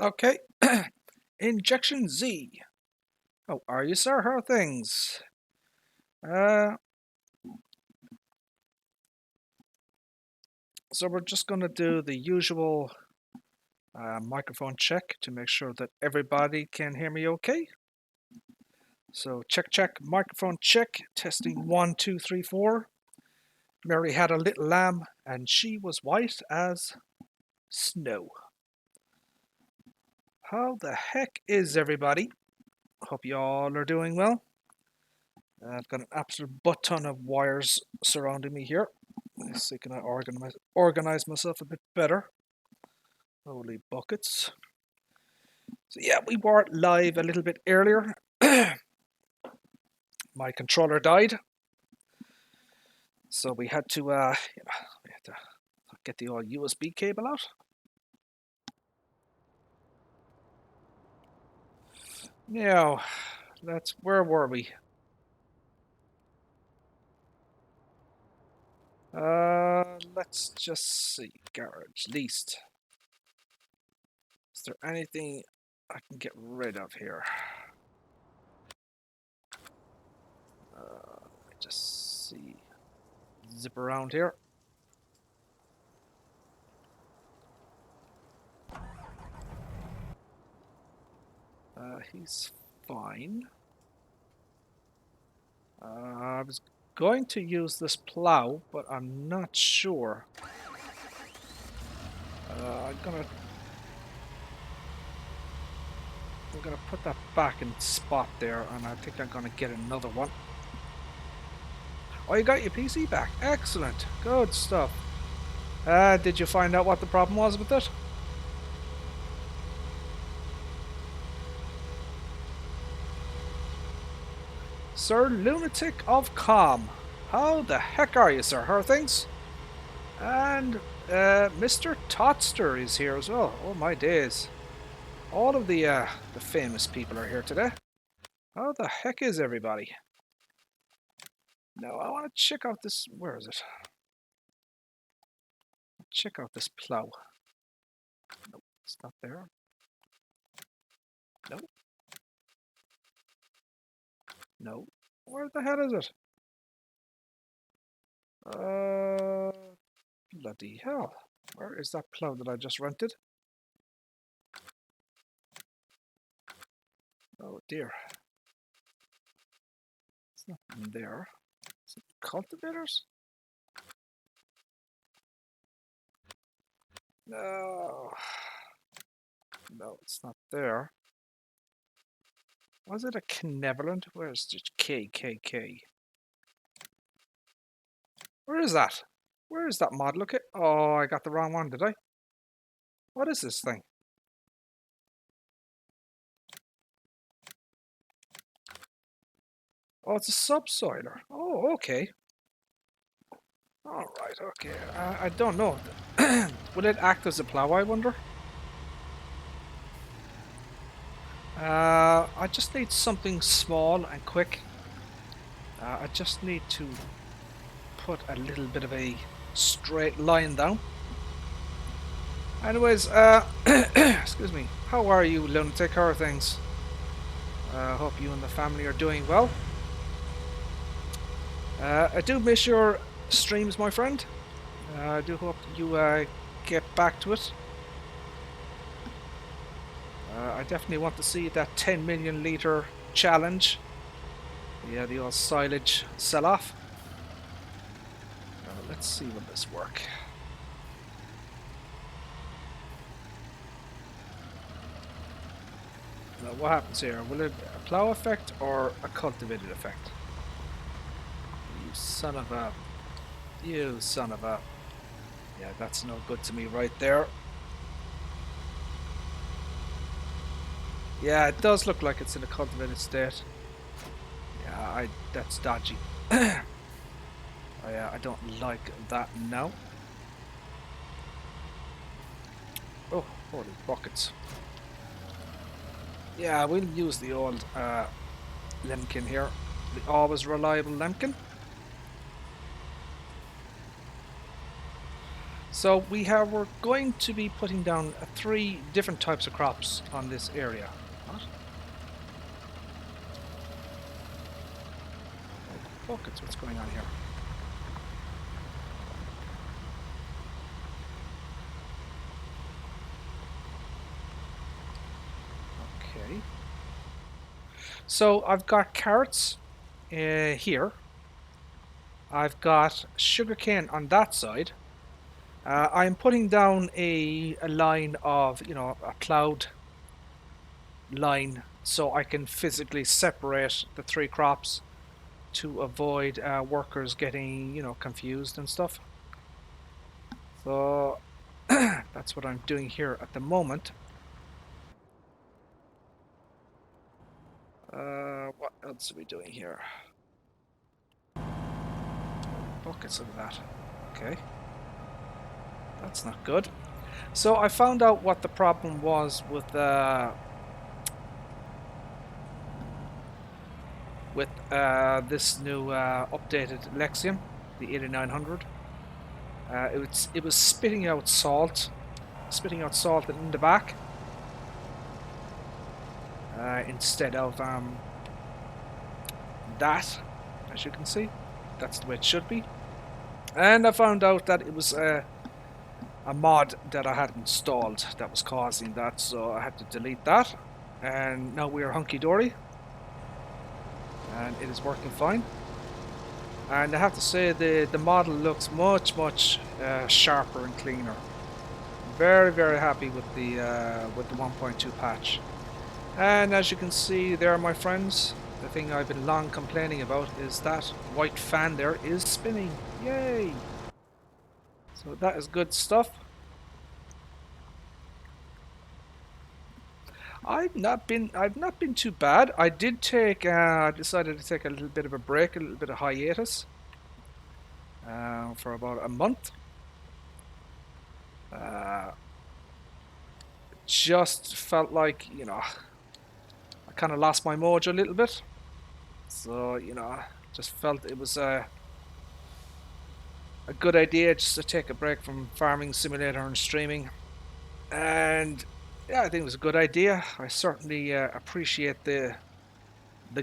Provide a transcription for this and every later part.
Okay. Injection Z. How are you, sir? How are things? Uh, so we're just going to do the usual microphone check to make sure that everybody can hear me okay. So check, check, microphone check, testing 1, 2, 3, 4. Mary had a little lamb and she was white as snow. How the heck is everybody? Hope you all are doing well. I've got an absolute butt ton of wires surrounding me here. Let's see, can I organize myself a bit better? Holy buckets. So yeah, we were live a little bit earlier. My controller died. So we had to get the old USB cable out. Now, where were we? Let's just see. Garage, leased. Is there anything I can get rid of here? Let me just see. Zip around here. He's fine. I was going to use this plow, but I'm not sure. I'm gonna put that back in spot there, and I think I'm gonna get another one. Oh, you got your PC back. Excellent. Good stuff. Did you find out what the problem was with it? Sir Lunatic of Calm. How the heck are you, sir? How are things? And Mr. Totster is here as well. Oh my days. All of the famous people are here today. How the heck is everybody? Now I want to check out this. Where is it? Check out this plow. Nope, it's not there. Nope. No. Where the hell is it? Bloody hell. Where is that plow that I just rented? Oh dear. It's not in there. Is it cultivators? No. No, it's not there. Was it a Benevolent? Where's the KKK? Where is that? Where is that mod? Look at. Oh, I got the wrong one, did I? What is this thing? Oh, it's a subsoiler. Oh, okay. Alright, okay. I don't know. Will it act as a plow, I wonder? I just need something small and quick. I just need to put a little bit of a straight line down. Anyways, excuse me. How are you, Lunatic? How are things? Hope you and the family are doing well. I do miss your streams, my friend. I do hope you get back to it. I definitely want to see that 10 million litre challenge. Yeah, the old silage sell-off. Let's see will this work. Now, what happens here? Will it be a plow effect or a cultivated effect? You son of a... You son of a... Yeah, that's no good to me right there. Yeah, it does look like it's in a cultivated state. Yeah, that's dodgy. I don't like that now. Oh, holy buckets. Yeah, we'll use the old Lemkin here. The always reliable Lemkin. So we're going to be putting down 3 different types of crops on this area. What? Oh, buckets, what's going on here? Okay. So I've got carrots here. I've got sugarcane on that side. I'm putting down a line of, a cloud line so I can physically separate the 3 crops to avoid workers getting, confused and stuff. So that's what I'm doing here at the moment. What else are we doing here? Buckets of that. Okay. That's not good. So I found out what the problem was with this new updated Lexium, the 8900. It was spitting out salt in the back instead of that. As you can see, that's the way it should be. And I found out that it was a mod that I had installed that was causing that, so I had to delete that. And now we are hunky-dory, and it is working fine. And I have to say the model looks much sharper and cleaner. Very, very happy with the 1.2 patch. And as you can see there, my friends, the thing I've been long complaining about is that white fan there is spinning. Yay! So that is good stuff. I've not been too bad. I did take decided to take a little bit of a break, a little bit of hiatus for about a month. Just felt like, I kind of lost my mojo a little bit. So, just felt it was a good idea just to take a break from Farming Simulator and streaming. And yeah, I think it was a good idea. I certainly appreciate the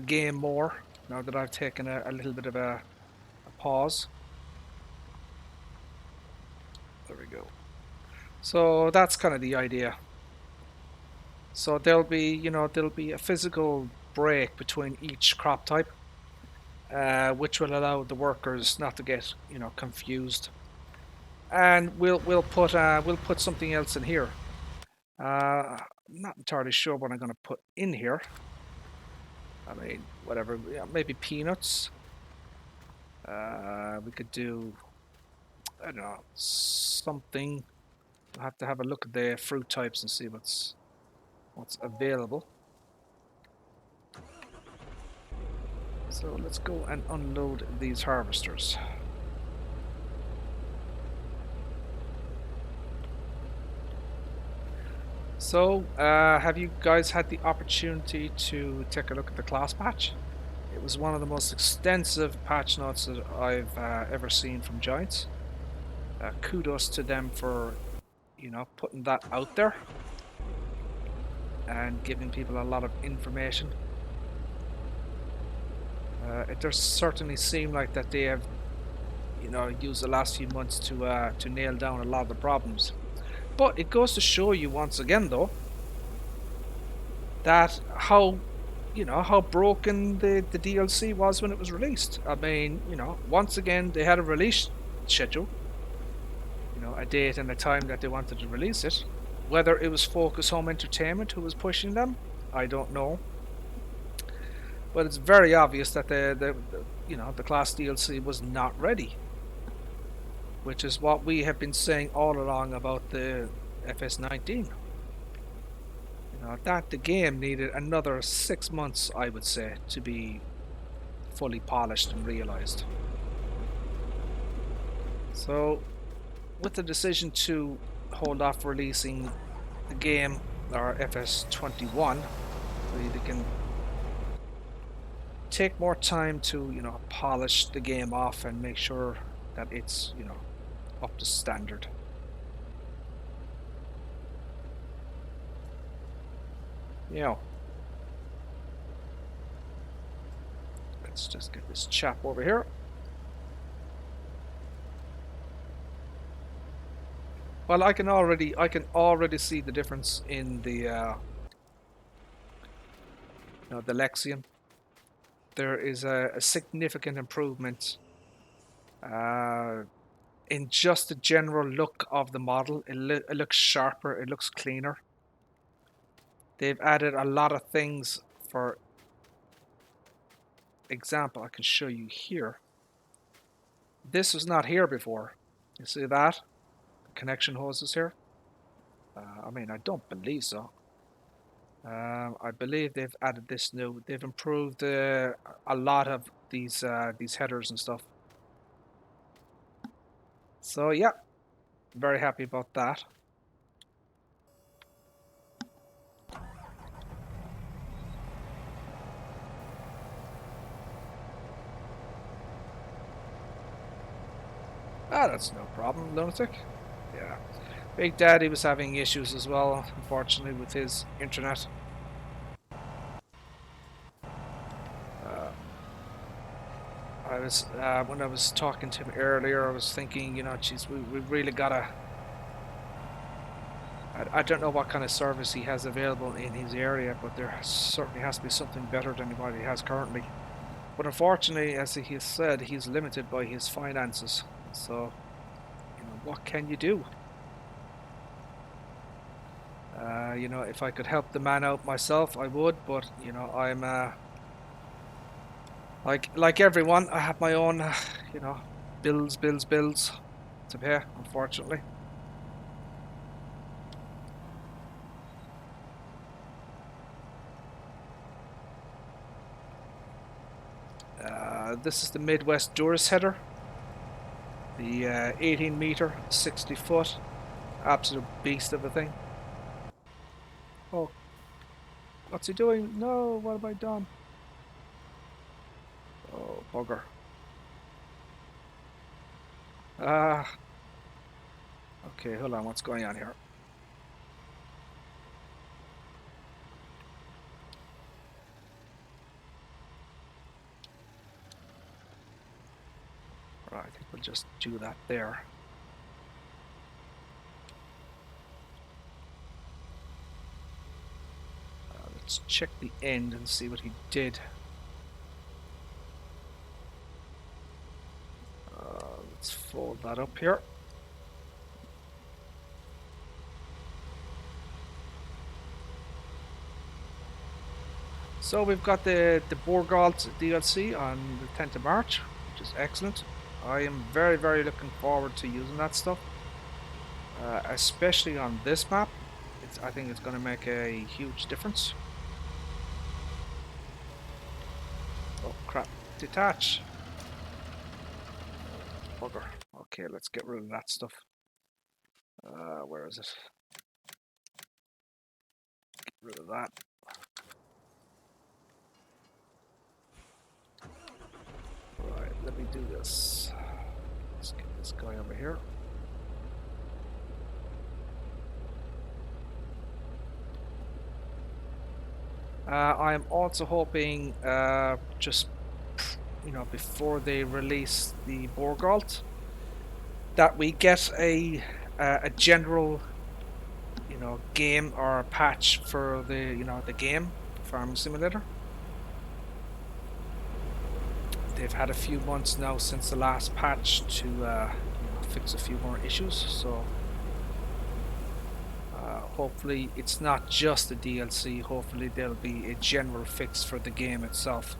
game more now that I've taken a little bit of a pause. There we go. So that's kind of the idea. So there'll be a physical break between each crop type, which will allow the workers not to get confused. And we'll put something else in here. I'm not entirely sure what I'm going to put in here. I mean, whatever, yeah, maybe peanuts. We could do, I don't know, something. We'll have to have a look at the fruit types and see what's available. So let's go and unload these harvesters. So, have you guys had the opportunity to take a look at the class patch? It was one of the most extensive patch notes that I've ever seen from Giants. Kudos to them for, putting that out there and giving people a lot of information. It does certainly seem like that they have, used the last few months to nail down a lot of the problems. But it goes to show you once again, though, that how broken the DLC was when it was released. I mean, once again they had a release schedule, a date and a time that they wanted to release it. Whether it was Focus Home Entertainment who was pushing them, I don't know. But it's very obvious that the class DLC was not ready, which is what we have been saying all along about the FS19. That the game needed another 6 months, I would say, to be fully polished and realized. So, with the decision to hold off releasing the game, or FS21, they can take more time to polish the game off and make sure that it's up to standard. You know, let's just get this chap over here. Well, I can already see the difference in the the Lexion. There is a significant improvement in just the general look of the model. It looks sharper, it looks cleaner. They've added a lot of things. For example, I can show you here. This was not here before. You see that? The connection hoses here. I mean, I don't believe so. I believe they've added this new. They've improved a lot of these headers and stuff. So yeah, very happy about that. Ah, that's no problem, lunatic. Yeah, Big Daddy was having issues as well, unfortunately, with his internet. I was when I was talking to him earlier, I was thinking, geez, we really gotta. I don't know what kind of service he has available in his area, but there certainly has to be something better than what he has currently. But unfortunately, as he has said, he's limited by his finances. So, what can you do? If I could help the man out myself, I would. But I'm like everyone, I have my own, bills to pay. Unfortunately. This is the Midwest Durus header. The 18 meter, 60 foot, absolute beast of a thing. Oh, what's he doing? No, what have I done? Oh, bugger. Okay, hold on, what's going on here? Right, I think we'll just do that there. Let's check the end and see what he did. Let's fold that up here. So we've got the Borgalt DLC on the 10th of March, which is excellent. I am very, very looking forward to using that stuff, especially on this map. I think it's going to make a huge difference. Oh crap, detach. Bugger. Okay, let's get rid of that stuff. Where is it? Get rid of that. Right, let me do this. Let's get this guy over here. I am also hoping, just before they release the Borgalt, that we get a general, game or patch for the game Farming Simulator. They've had a few months now since the last patch to fix a few more issues, so hopefully it's not just a DLC. Hopefully there'll be a general fix for the game itself.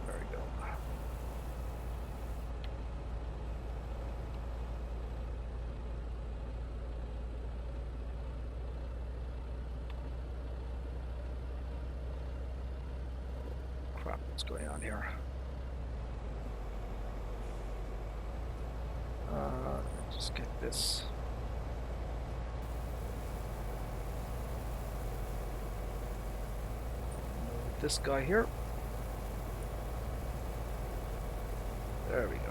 There we go. Crap, what's going on here? Just get this. This guy here. There we go.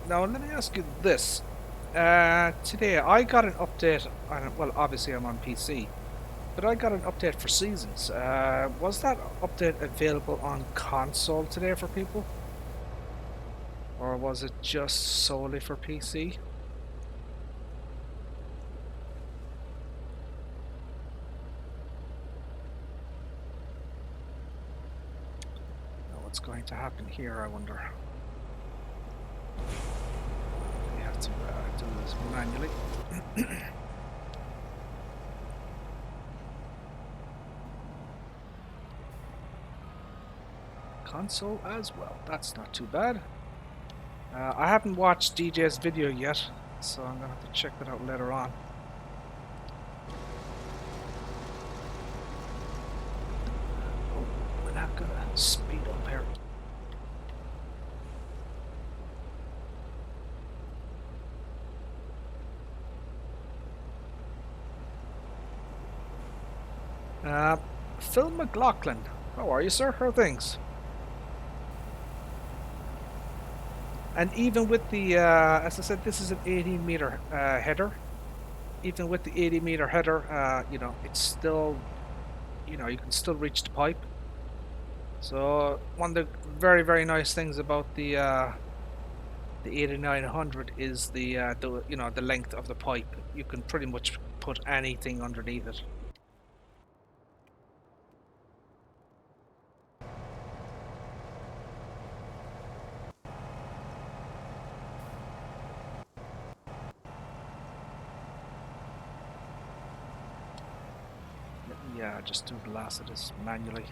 Now let me ask you this. Today I got an update on, well, obviously I'm on PC, but I got an update for Seasons. Was that update available on console today for people? Or was it just solely for PC? Now what's going to happen here, I wonder? We have to do this manually. Console as well. That's not too bad. I haven't watched DJ's video yet, so I'm gonna have to check that out later on. Oh, we're not gonna speed up here. Phil McLaughlin, how are you, sir? How are things? And even with the, as I said, this is an 80-meter header. Even with the 80-meter header, you know, it's still, you know, you can still reach the pipe. So one of the very, very nice things about the 8900 is the you know, the length of the pipe. You can pretty much put anything underneath it. Yeah, just do the last of this manually.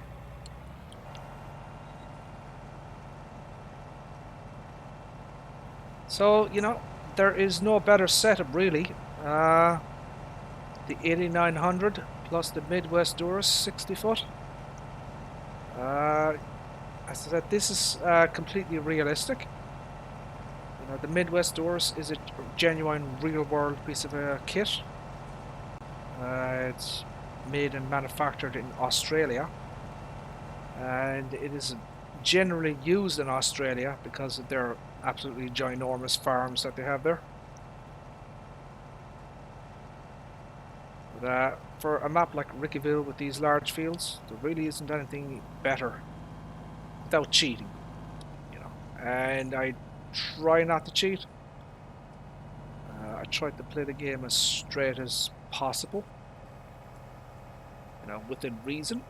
So, you know, there is no better setup really. The 8900 plus the Midwest Doors 60 foot. As I said, this is completely realistic. You know, the Midwest Doors is a genuine real world piece of a kit. It's made and manufactured in Australia, and it is generally used in Australia because of their absolutely ginormous farms that they have there. But for a map like Ricciville with these large fields, there really isn't anything better without cheating, you know. And I try not to cheat. I try to play the game as straight as possible, you know, within reason.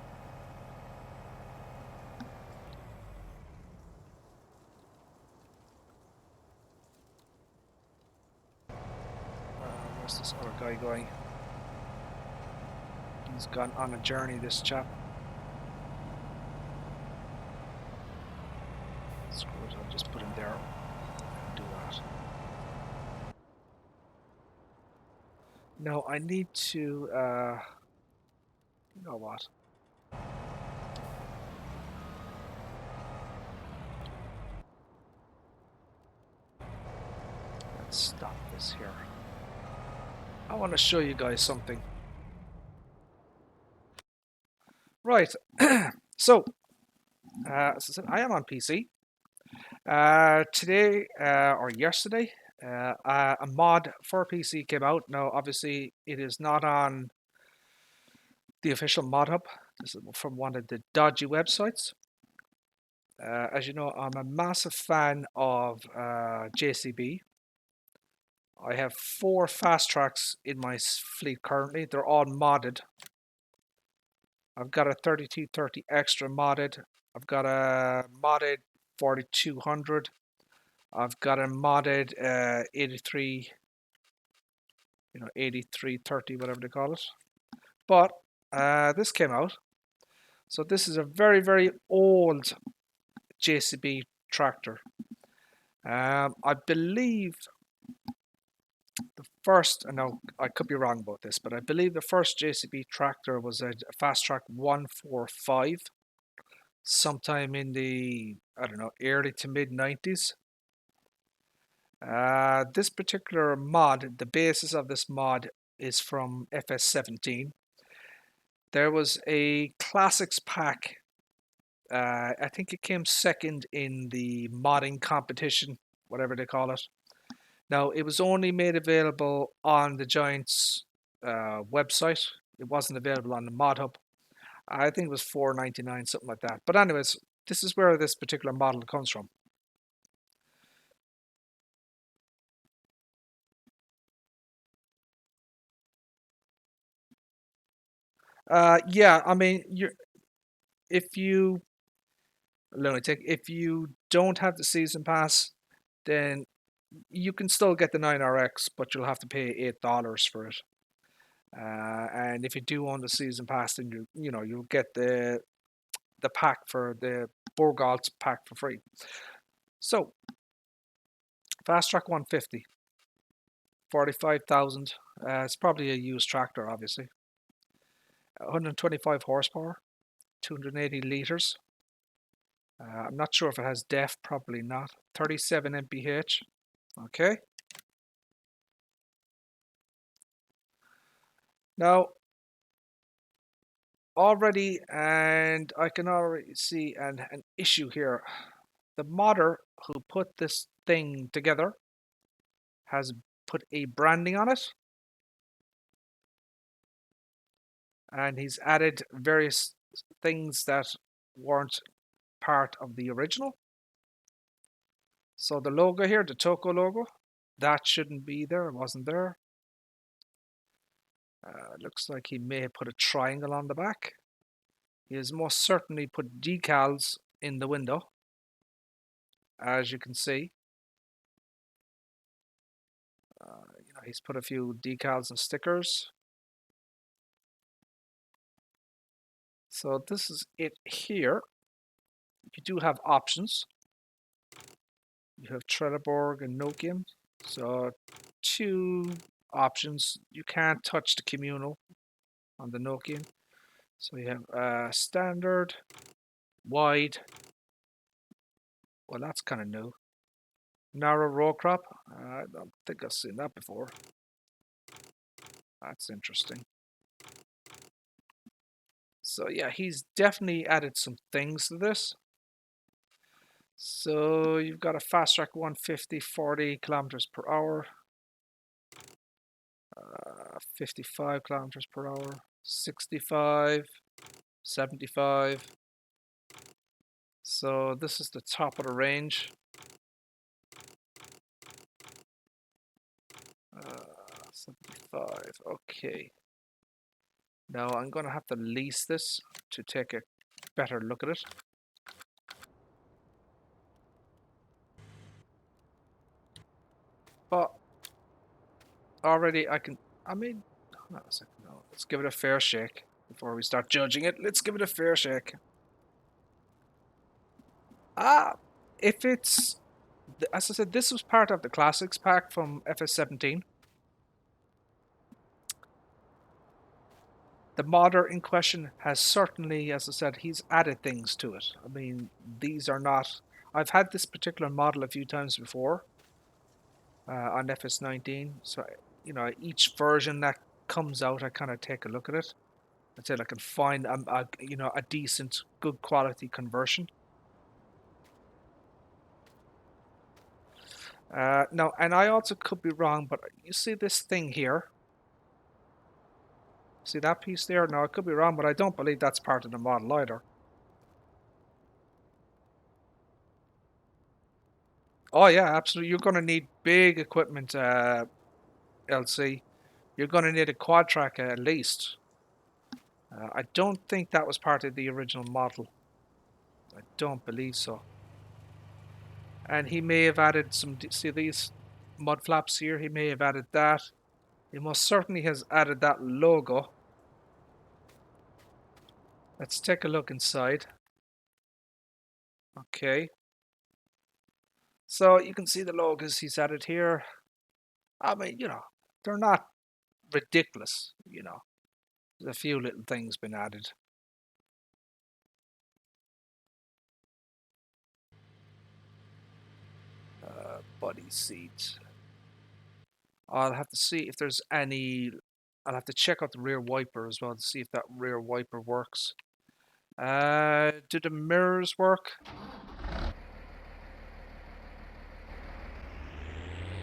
Where's this other guy going? He's gone on a journey, this chap. Screw it, I'll just put him there and do that. No, I need to, you know what? Let's stop this here. I want to show you guys something. Right, so, as I said, I am on PC. Today, or yesterday, a mod for PC came out. Now, obviously, it is not on the official mod hub. This is from one of the dodgy websites. As you know, I'm a massive fan of JCB. I have 4 fast tracks in my fleet currently. They're all modded. I've got a 3230 extra modded. I've got a modded 4200. I've got a modded 83, you know, 8330, whatever they call it. But this came out. So this is a very, very old JCB tractor. I believe the first, I know I could be wrong about this, but I believe the first JCB tractor was a fast track 145. sometime in the, I don't know, early to mid 90s. This particular mod, the basis of this mod is from FS17. There was a classics pack. I think it came second in the modding competition, whatever they call it. Now, it was only made available on the Giants website. It wasn't available on the Mod Hub. I think it was $4.99, something like that. But anyways, this is where this particular model comes from. Yeah, I mean, if you lunatic, if you don't have the season pass, then you can still get the 9RX, but you'll have to pay $8 for it. And if you do own the season pass, then you'll get the pack for the Borgalt pack for free. So Fast Track 150, 45,000. It's probably a used tractor, obviously. 125 horsepower, 280 liters. I'm not sure if it has DEF, probably not. 37 mph. Okay. Now, already, and I can already see an issue here. The modder who put this thing together has put a branding on it, and he's added various things that weren't part of the original. So the logo here, the Toco logo, that shouldn't be there. It wasn't there. Looks like he may have put a triangle on the back. He has most certainly put decals in the window, as you can see. He's put a few decals and stickers. So this is it here. You do have options. You have Trelleborg and Nokian. So two options. You can't touch the communal on the Nokian. So you have standard, wide. Well, that's kind of new. Narrow row crop. I don't think I've seen that before. That's interesting. So yeah, he's definitely added some things to this. So you've got a Fast Track 150, 40 kilometers per hour, 55 kilometers per hour, 65, 75. So this is the top of the range. 75. Okay. Now I'm going to have to lease this to take a better look at it. But already I mean, hold on a second. No, let's give it a fair shake before we start judging it. Let's give it a fair shake. If it's, as I said, this was part of the classics pack from FS17. The modder in question has certainly, as I said, he's added things to it. I mean, these are not. I've had this particular model a few times before on FS19, so each version that comes out, I kind of take a look at it until I can find a decent, good quality conversion. No, and I also could be wrong, but you see this thing here? See that piece there? Now, I could be wrong, but I don't believe that's part of the model either. Oh, yeah, absolutely. You're going to need big equipment, LC. You're going to need a quad track at least. I don't think that was part of the original model. I don't believe so. And he may have added some, see these mud flaps here? He may have added that. He most certainly has added that logo. Let's take a look inside. Okay. So you can see the logos he's added here. I mean, they're not ridiculous, There's a few little things been added. Body seat. I'll have to see if there's any. I'll have to check out the rear wiper as well to see if that rear wiper works. Do the mirrors work?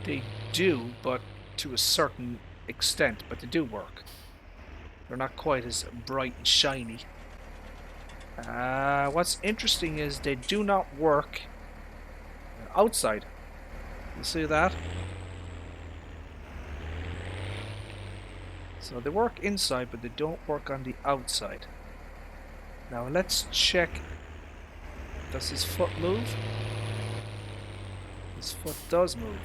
They do, but to a certain extent, but they do work. They're not quite as bright and shiny. What's interesting is they do not work outside. You see that? So they work inside, but they don't work on the outside. Now let's check. Does his foot move? His foot does move.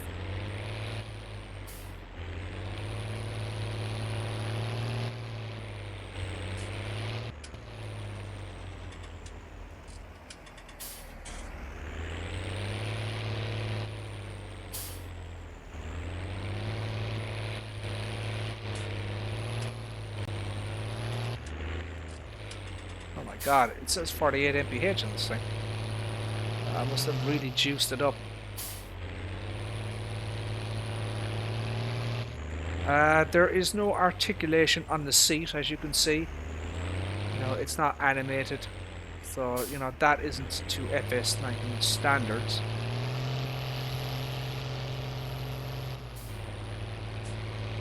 Oh my god, it says 48 mph on this thing. I must have really juiced it up. There is no articulation on the seat, as you can see. You know, it's not animated. So, you know, that isn't to FS19 standards.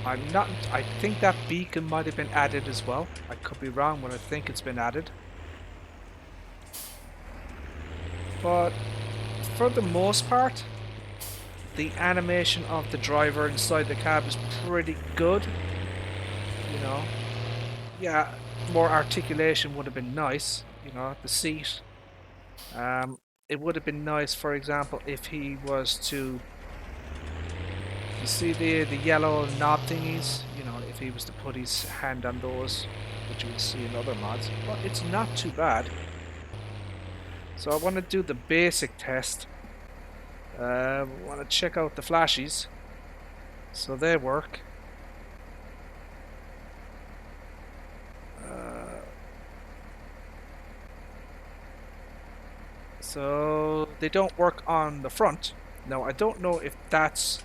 I think that beacon might have been added as well. I could be wrong, but I think it's been added. But for the most part, the animation of the driver inside the cab is pretty good. You know, yeah, more articulation would have been nice. You know, the seat. It would have been nice, for example, if he was to. You see the yellow knob thingies? You know, if he was to put his hand on those, which you will see in other mods. But it's not too bad. So I want to do the basic test. I want to check out the flashies. So they work. So they don't work on the front. Now I don't know if that's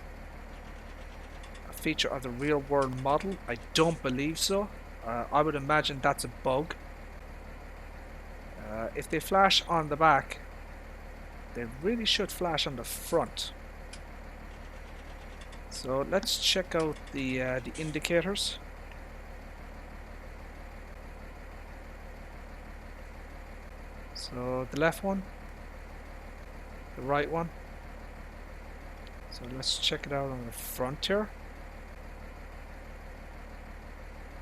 a feature of the real world model. I don't believe so. I would imagine that's a bug. If they flash on the back, they really should flash on the front. So let's check out the indicators. So the left one, the right one. So let's check it out on the front here.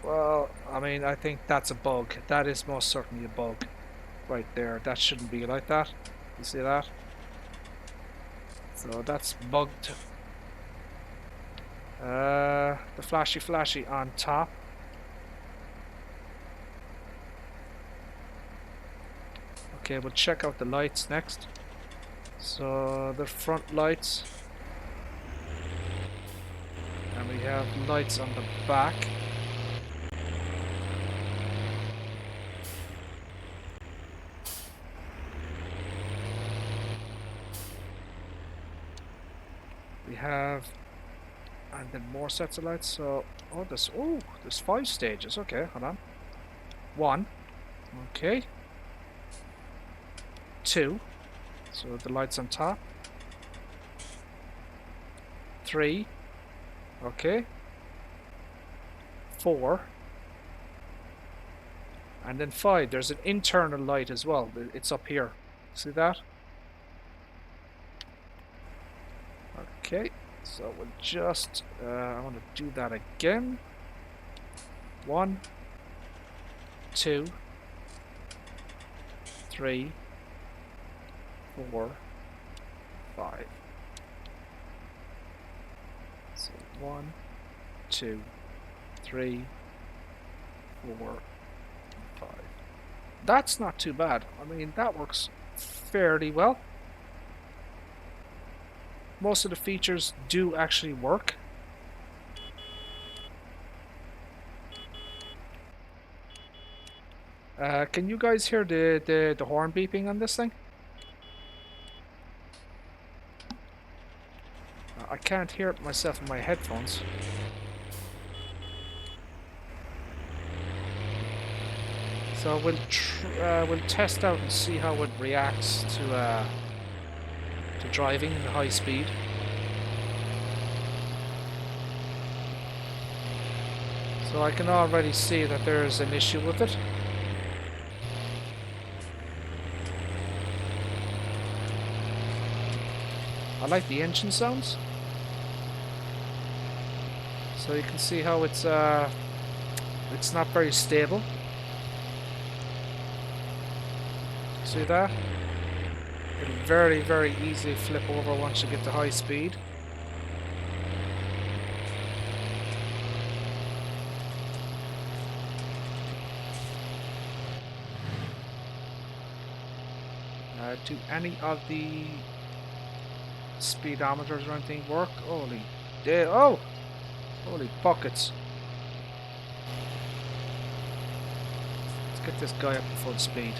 Well, I mean, I think that's a bug. That is most certainly a bug right there. That shouldn't be like that. You see that? So that's bugged. The flashy on top. Okay, we'll check out the lights next. So the front lights. And we have lights on the back. We have, and then more sets of lights. So, there's 5 stages. Okay, hold on. 1. Okay. 2. So the lights on top. 3. Okay. 4. And then 5. There's an internal light as well. It's up here. See that? Okay, so we'll just, I want to do that again. 1, 2, 3, 4, 5. So 1, 2, 3, 4, 5. That's not too bad. I mean, that works fairly well. Most of the features do actually work. Can you guys hear the horn beeping on this thing? I can't hear it myself in my headphones. So we'll test out and see how it reacts to driving in high speed. So I can already see that there's an issue with it. I like the engine sounds. So you can see how it's not very stable. See that? It'll very, very easily flip over once you get to high speed. Do any of the speedometers or anything work? Holy buckets. Let's get this guy up to full speed.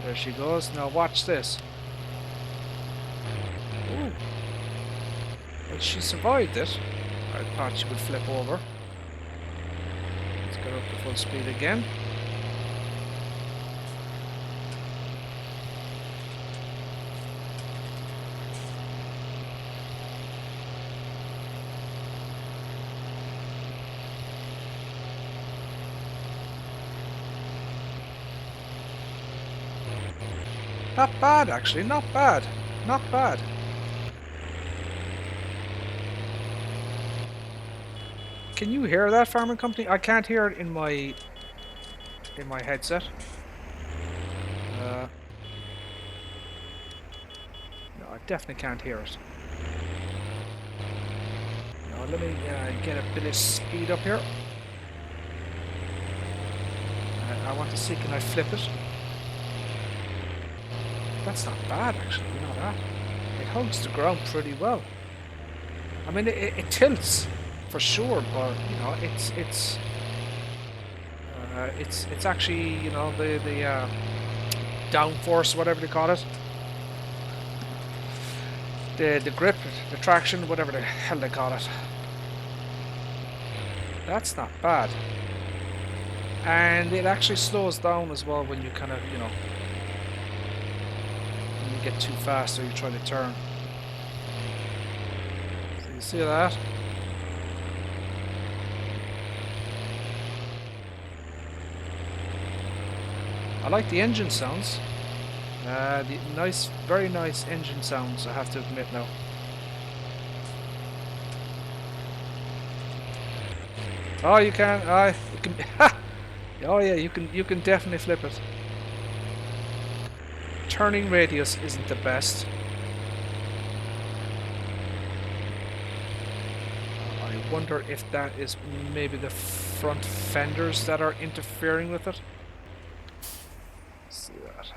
There she goes. Now watch this. Ooh. Well, she survived it. I thought she would flip over. Let's get her up to full speed again. Not bad, actually. Not bad. Not bad. Can you hear that, Farming Company? I can't hear it in my headset. No, I definitely can't hear it. Now let me get a bit of speed up here. I want to see, can I flip it? That's not bad, actually. You know that? It holds the ground pretty well. I mean, it tilts for sure, but you know, it's actually, you know, the downforce, whatever they call it, the grip, the traction, whatever the hell they call it. That's not bad, and it actually slows down as well when you kind of, you know, when you get too fast or you try to turn. So you see that? I like the engine sounds. The nice, very nice engine sounds, I have to admit now. Oh, you can. You can. Oh yeah, you can definitely flip it. Turning radius isn't the best. I wonder if that is maybe the front fenders that are interfering with it. See that?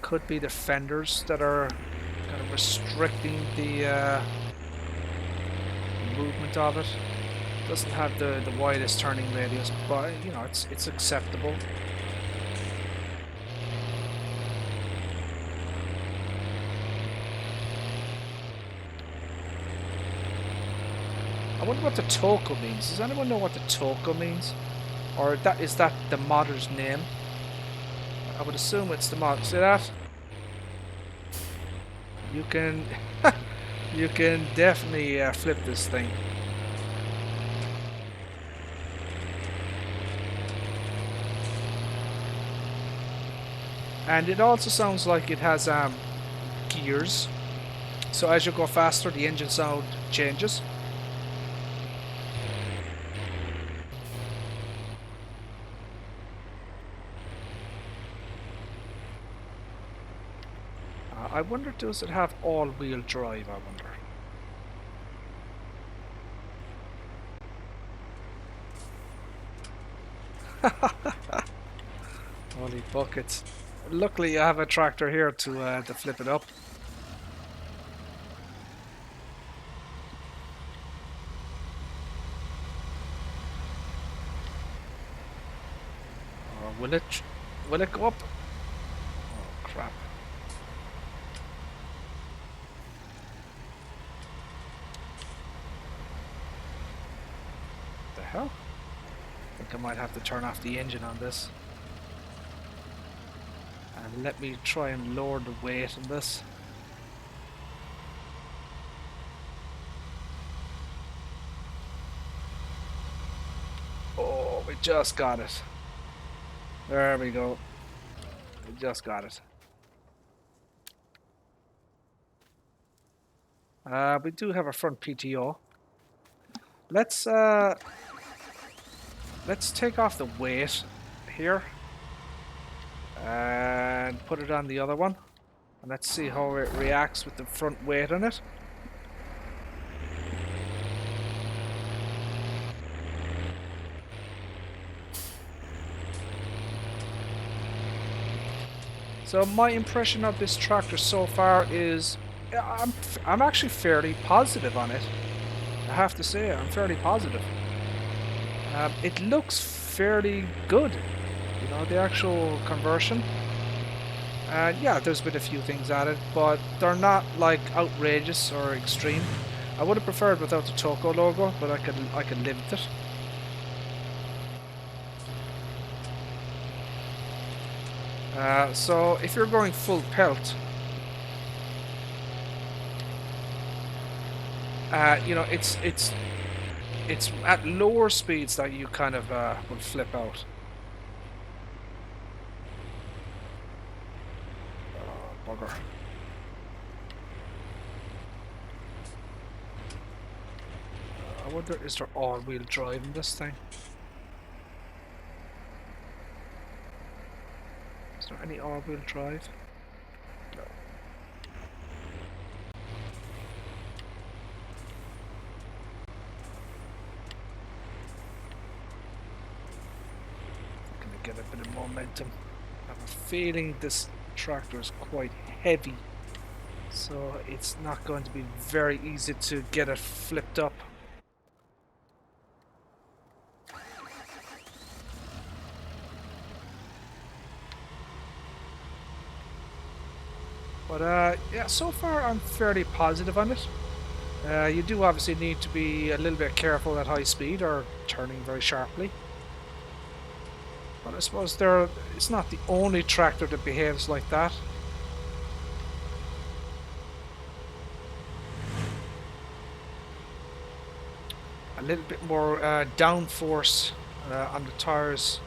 Could be the fenders that are kind of restricting the movement of it. Doesn't have the widest turning radius, but you know, it's acceptable. I wonder what the Toko means. Does anyone know what the Toko means? Or is that the modder's name? I would assume it's the mod. See that? You can you can definitely flip this thing. And it also sounds like it has gears. So as you go faster, the engine sound changes. I wonder, does it have all-wheel drive, I wonder. Holy buckets. Luckily I have a tractor here to flip it up. will it? Will it go up? Oh crap! The hell? I think I might have to turn off the engine on this. And let me try and lower the weight on this. Oh, we just got it. There we go. We just got it. We do have a front PTO. Let's take off the weight here and put it on the other one. And let's see how it reacts with the front weight on it. So my impression of this tractor so far is I'm actually fairly positive on it. I have to say I'm fairly positive. It looks fairly good, you know, the actual conversion. Yeah, there's been a few things added, but they're not like outrageous or extreme. I would have preferred without the Toco logo, but I could live with it. So if you're going full pelt, you know, it's at lower speeds that you kind of will flip out. Oh, bugger. I wonder, is there all-wheel drive in this thing? Is there any all-wheel drive? No. Gonna get a bit of momentum. I have a feeling this tractor is quite heavy, so it's not going to be very easy to get it flipped up. But yeah, so far I'm fairly positive on it. You do obviously need to be a little bit careful at high speed or turning very sharply. But I suppose it's not the only tractor that behaves like that. A little bit more downforce on the tires.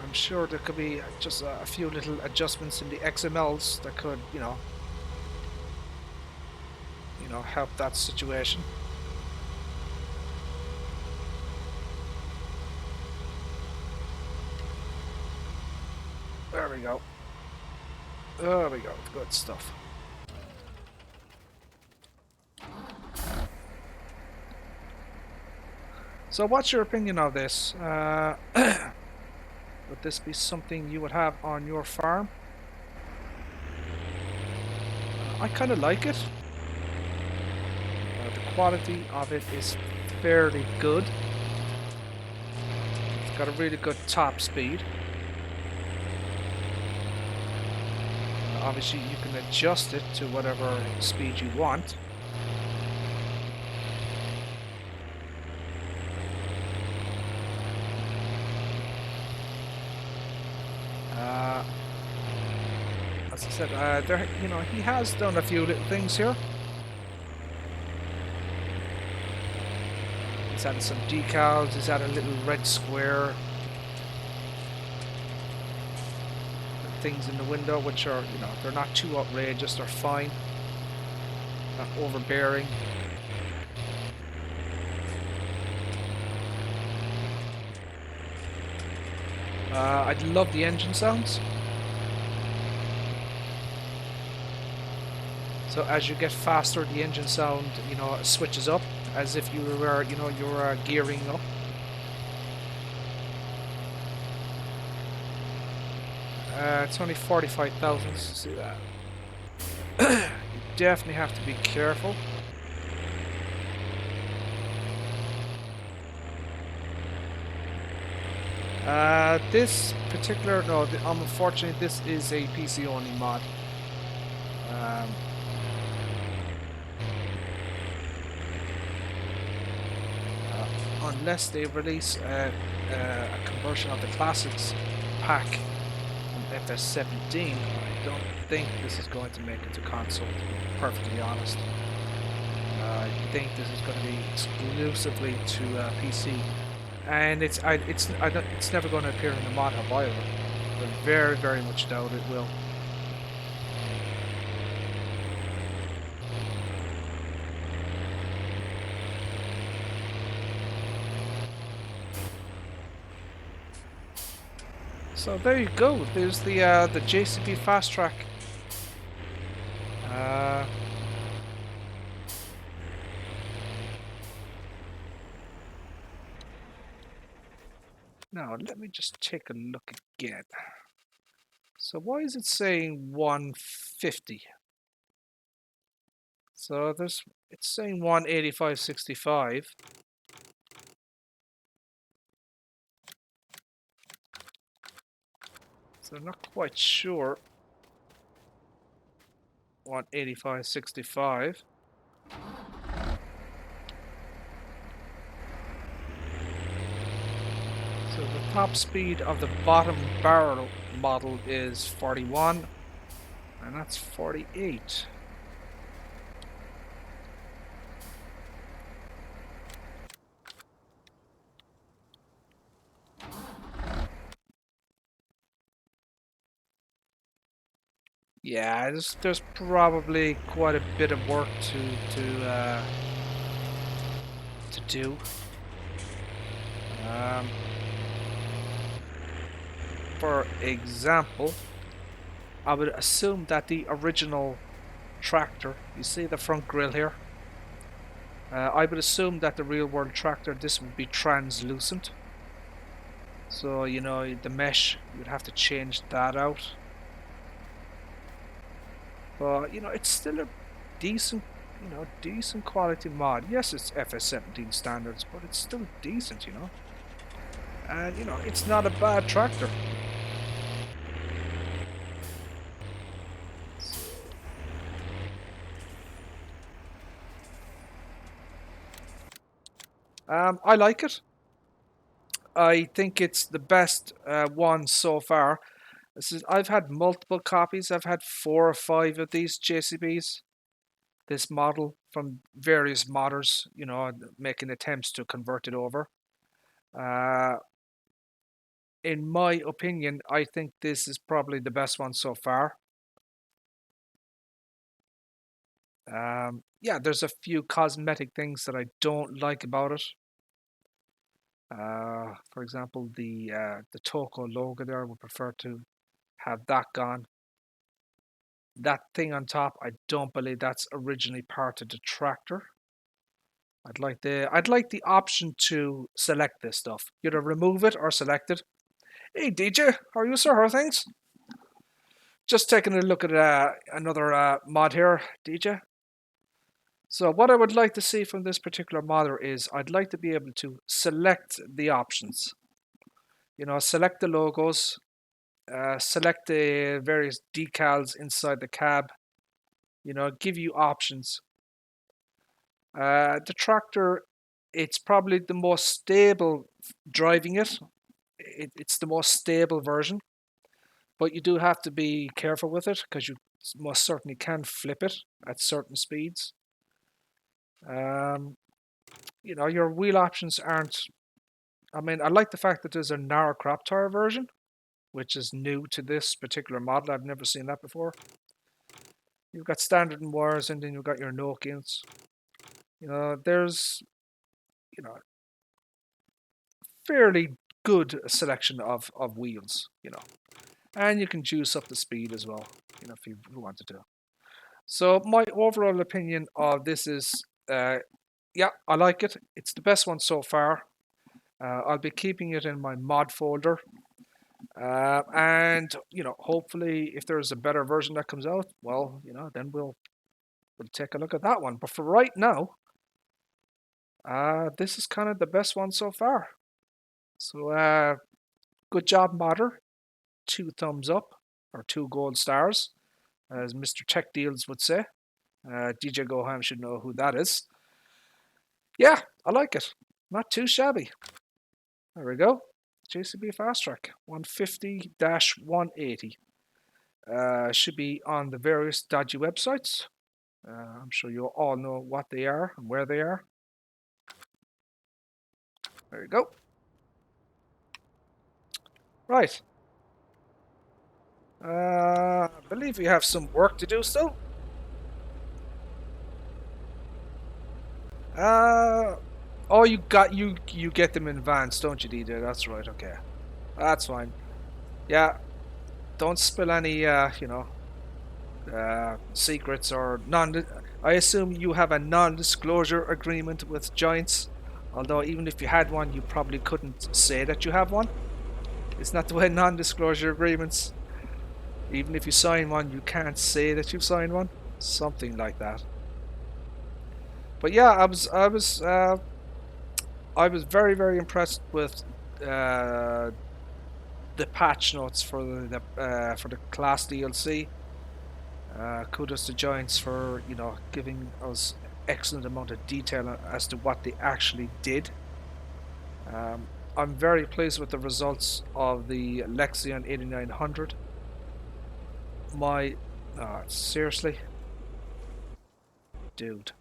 I'm sure there could be just a few little adjustments in the XMLs that could, you know, help that situation. There we go. There we go. Good stuff. So what's your opinion of this? Would this be something you would have on your farm? I kind of like it. The quality of it is fairly good. It's got a really good top speed. Obviously you can adjust it to whatever speed you want. As I said, there, you know, he has done a few little things here. He's added some decals, he's added a little red square. Things in the window which are, you know, they're not too outrageous, they're fine. Not overbearing. I love the engine sounds. So as you get faster, the engine sound, you know, switches up as if you were, you know, you're gearing up. It's only 45,000. See that? You definitely have to be careful. This particular, no, unfortunately, this is a PC only mod. Um, unless they release a conversion of the classics pack from FS17, I don't think this is going to make it to console, to be perfectly honest. I think this is going to be exclusively to PC, and it's never going to appear in the mod hub either. But very much doubt it will. So there you go. There's the JCB fast track. Now let me just take a look again. So why is it saying 150? So it's saying 185.65. So I'm not quite sure. 185.65. So the top speed of the bottom barrel model is 41, and that's 48. Yeah, there's probably quite a bit of work to do. For example, I would assume that the original tractor, you see the front grille here, I would assume that the real world tractor, this would be translucent. So, you know, the mesh, you'd have to change that out. But, you know, it's still a decent, decent quality mod. Yes, it's FS17 standards, but it's still decent, you know. And, you know, it's not a bad tractor. I like it. I think it's the best one so far. I've had multiple copies. I've had 4 or 5 of these JCBs. This model from various modders, you know, making attempts to convert it over. Uh, in my opinion, I think this is probably the best one so far. Yeah, there's a few cosmetic things that I don't like about it. For example, the Toco logo there, I would prefer to have that gone. That thing on top, I don't believe that's originally part of the tractor. I'd like the option to select this stuff. Either remove it or select it. Hey DJ, how are you, sir? How are things? Just taking a look at another mod here, DJ. So what I would like to see from this particular modder is I'd like to be able to select the options. You know, select the logos, select the various decals inside the cab. You know, give you options. The tractor, it's probably the most stable driving it. It's the most stable version, but you do have to be careful with it because you most certainly can flip it at certain speeds. Um, you know, your wheel options aren't. I mean, I like the fact that there's a narrow crop tire version, which is new to this particular model. I've never seen that before. You've got standard and wires, and then you've got your Nokians. You know, there's fairly good selection of wheels. You know, and you can juice up the speed as well. You know, if you wanted to. So my overall opinion of this is, yeah, I like it. It's the best one so far. I'll be keeping it in my mod folder. And you know, hopefully, if there's a better version that comes out, well, you know, then we'll take a look at that one. But for right now, this is kind of the best one so far. So Good job, modder. 2 thumbs up, or 2 gold stars, as Mr. Tech Deals would say. DJ Goham should know who that is. Yeah, I like it. Not too shabby. There we go. JCB Fast Track 150-180. Should be on the various dodgy websites. I'm sure you all know what they are and where they are. There you go. Right. I believe we have some work to do still. Oh, you get them in advance, don't you, DJ? That's right. Okay, that's fine. Yeah, don't spill any secrets or non. I assume you have a non-disclosure agreement with Giants. Although even if you had one, you probably couldn't say that you have one. It's not the way non-disclosure agreements. Even if you sign one, you can't say that you've signed one. Something like that. But yeah, I was very, very impressed with the patch notes for the class DLC. Kudos to Giants for giving us excellent amount of detail as to what they actually did. I'm very pleased with the results of the Lexion 8900. Seriously, dude.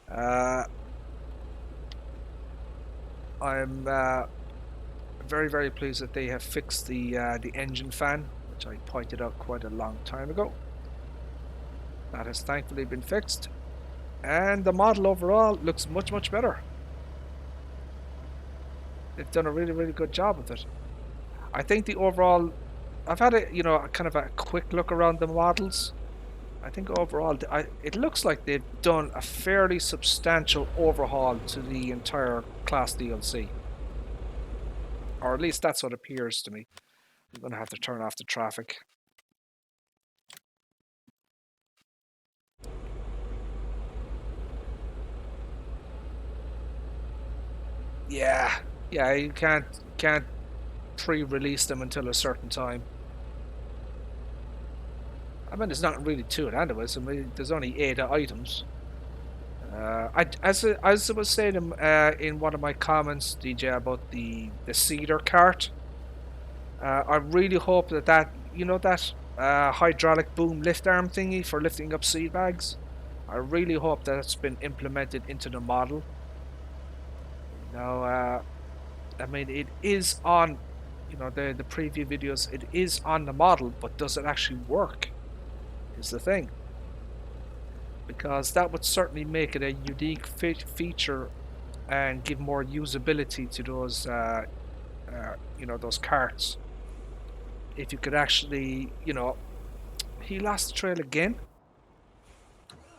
I'm very, very pleased that they have fixed the engine fan, which I pointed out quite a long time ago. That has thankfully been fixed, and the model overall looks much, much better. They've done a really, really good job with it. I think the overall, I've had kind of a quick look around the models. I think overall, it looks like they've done a fairly substantial overhaul to the entire class DLC. Or at least that's what appears to me. I'm going to have to turn off the traffic. Yeah, you can't pre-release them until a certain time. I mean, there's not really to it anyways. I mean, there's only 8 items. As I was saying in one of my comments, DJ, about the cedar cart, I really hope that hydraulic boom lift arm thingy for lifting up seed bags, I really hope that it's been implemented into the model. Now, I mean, it is on, the preview videos. It is on the model, but does it actually work? Is the thing. Because that would certainly make it a unique feature and give more usability to those, those carts. If you could actually, he lost the trail again.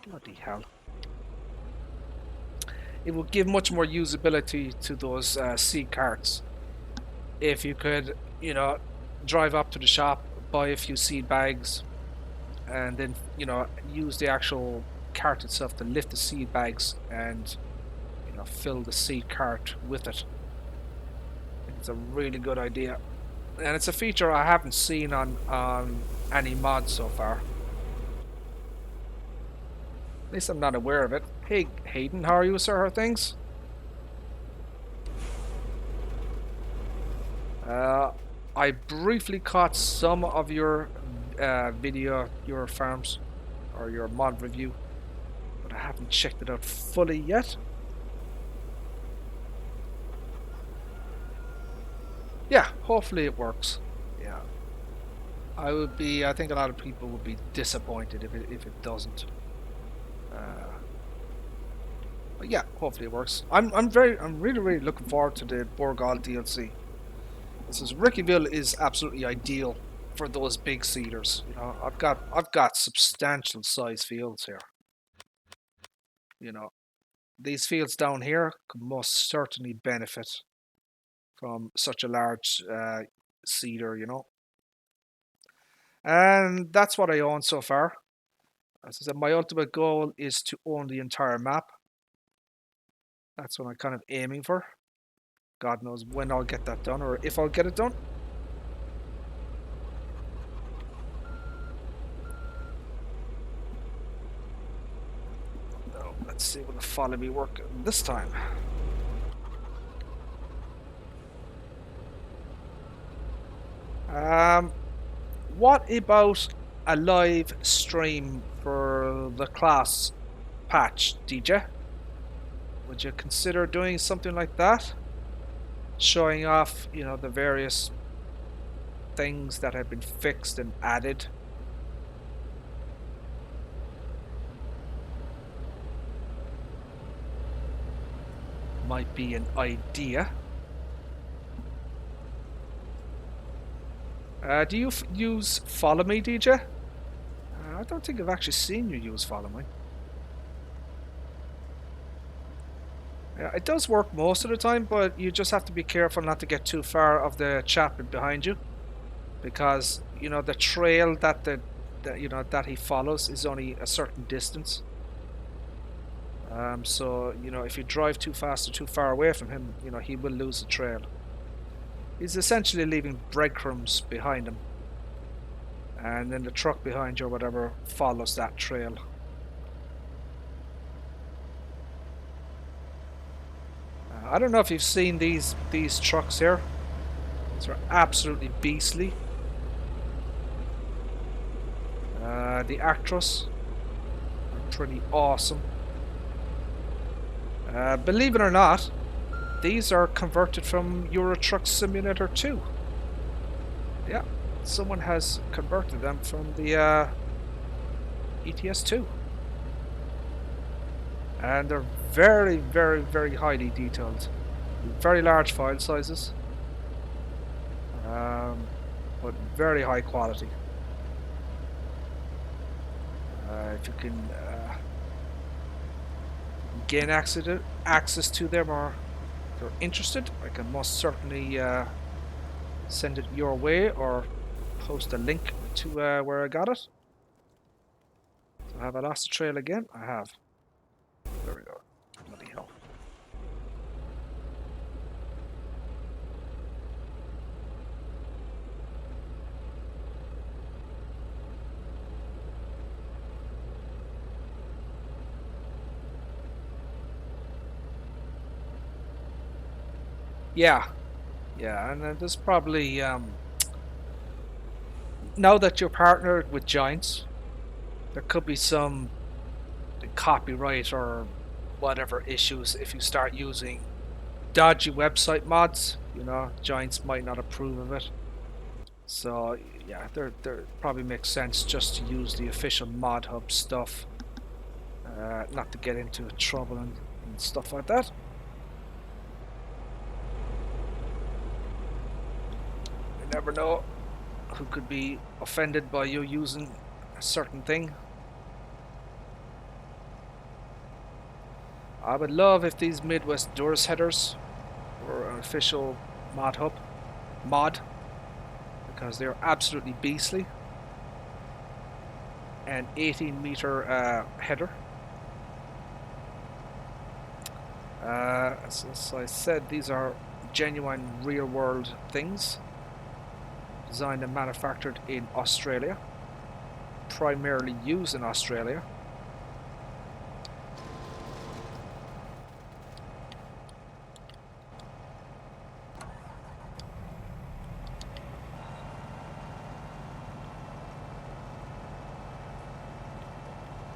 Bloody hell! It would give much more usability to those seed carts if you could, drive up to the shop, buy a few seed bags, and then use the actual cart itself to lift the seed bags and fill the seed cart with it. I think it's a really good idea, and it's a feature I haven't seen on any mod so far. At least I'm not aware of it. Hey Hayden, how are you, sir? How are things? I briefly caught some of your video, your farms, or your mod review, but I haven't checked it out fully yet. Yeah, hopefully it works. Yeah, I think a lot of people would be disappointed if it doesn't. But yeah, hopefully it works. I'm really, really looking forward to the Borgal DLC. This is Ricciville is absolutely ideal for those big seeders. I've got substantial size fields here. These fields down here could most certainly benefit from such a large seeder. And that's what I own so far. As I said, my ultimate goal is to own the entire map. That's what I'm kind of aiming for. God knows when I'll get that done, or if I'll get it done. No, let's see will the follow me work this time. What about a live stream for the class patch, DJ? Would you consider doing something like that? Showing off, you know, the various things that have been fixed and added. Might be an idea. Do you use Follow Me, DJ? I don't think I've actually seen you use Follow Me. Yeah, it does work most of the time, but you just have to be careful not to get too far of the chap behind you, because you know the trail that that he follows is only a certain distance. So you know if you drive too fast or too far away from him, you know he will lose the trail. He's essentially leaving breadcrumbs behind him, and then the truck behind you or whatever follows that trail. I don't know if you've seen these trucks here. These are absolutely beastly. The Actros are pretty awesome. Believe it or not, these are converted from Euro Truck Simulator 2. Yeah, someone has converted them from the ETS 2. And they're very, very, very highly detailed. Very large file sizes. But very high quality. If you can gain access to them, or if you're interested, I can most certainly send it your way or post a link to where I got it. So have I lost the trail again? I have. There we go. Bloody hell. Yeah, and there's probably now that you're partnered with Giants, there could be some copyright or whatever issues if you start using dodgy website mods. You know, Giants might not approve of it. So yeah, there probably makes sense just to use the official Mod Hub stuff, not to get into trouble and stuff like that. You never know who could be offended by you using a certain thing. I would love if these Midwest Doors headers were an official Mod Hub mod, because they're absolutely beastly. An 18-meter header. As I said, these are genuine real-world things, designed and manufactured in Australia, primarily used in Australia.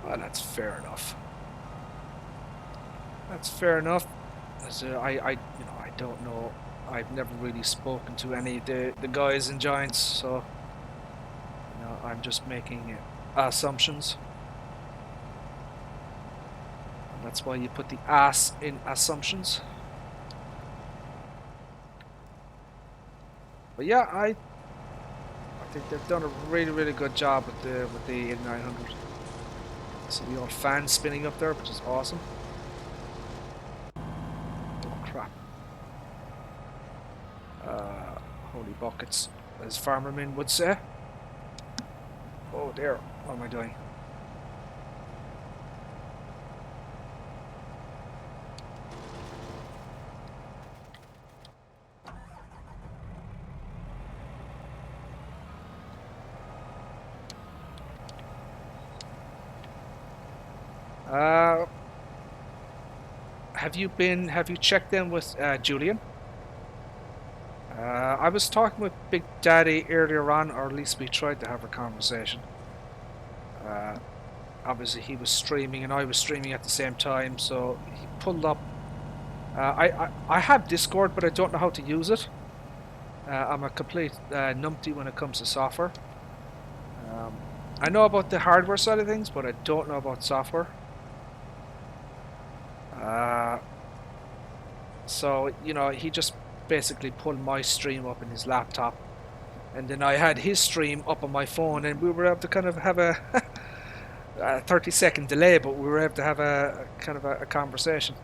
Well, that's fair enough. That's fair enough. I don't know. I've never really spoken to any of the guys in Giants, so you know, I'm just making assumptions. And that's why you put the ass in assumptions. But yeah, I think they've done a really, really good job with the 8900. See the old fan spinning up there, which is awesome. Oh crap. Holy buckets, as Farmerman would say. Oh dear, what am I doing? Have you checked in with Julian? I was talking with Big Daddy earlier on, or at least we tried to have a conversation. Uh, Obviously, he was streaming and I was streaming at the same time, so he pulled up. I have Discord, but I don't know how to use it. I'm a complete numpty when it comes to software. I know about the hardware side of things, but I don't know about software. So, you know, he just basically pulled my stream up in his laptop. And then I had his stream up on my phone, and we were able to kind of have a 30-second delay, but we were able to have a kind of a conversation.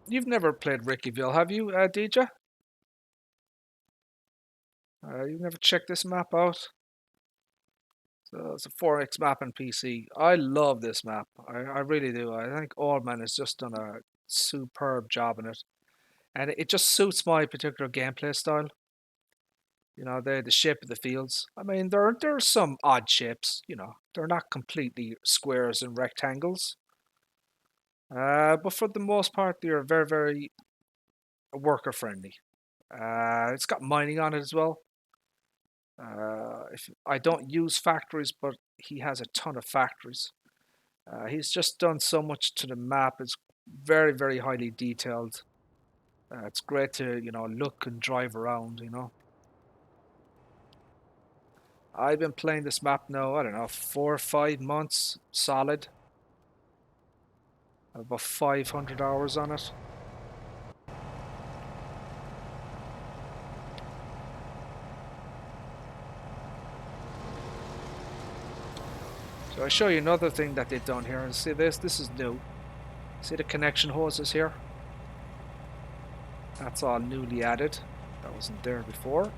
You've never played Ricciville, have you, DJ? You've never checked this map out? So it's a 4X map on PC. I love this map. I really do. I think Oldman has just done a superb job in it. And it just suits my particular gameplay style. You know, the shape of the fields. I mean, there are some odd shapes, you know. They're not completely squares and rectangles. But for the most part, they're very, very worker friendly. It's got mining on it as well. If I don't use factories, but he has a ton of factories. He's just done so much to the map. It's very, very highly detailed. It's great to, you know, look and drive around, you know. I've been playing this map now, I don't know, 4 or 5 months solid. About 500 hours on it. So I'll show you another thing that they've done here. And see this? This is new. See the connection hoses here? That's all newly added. That wasn't there before.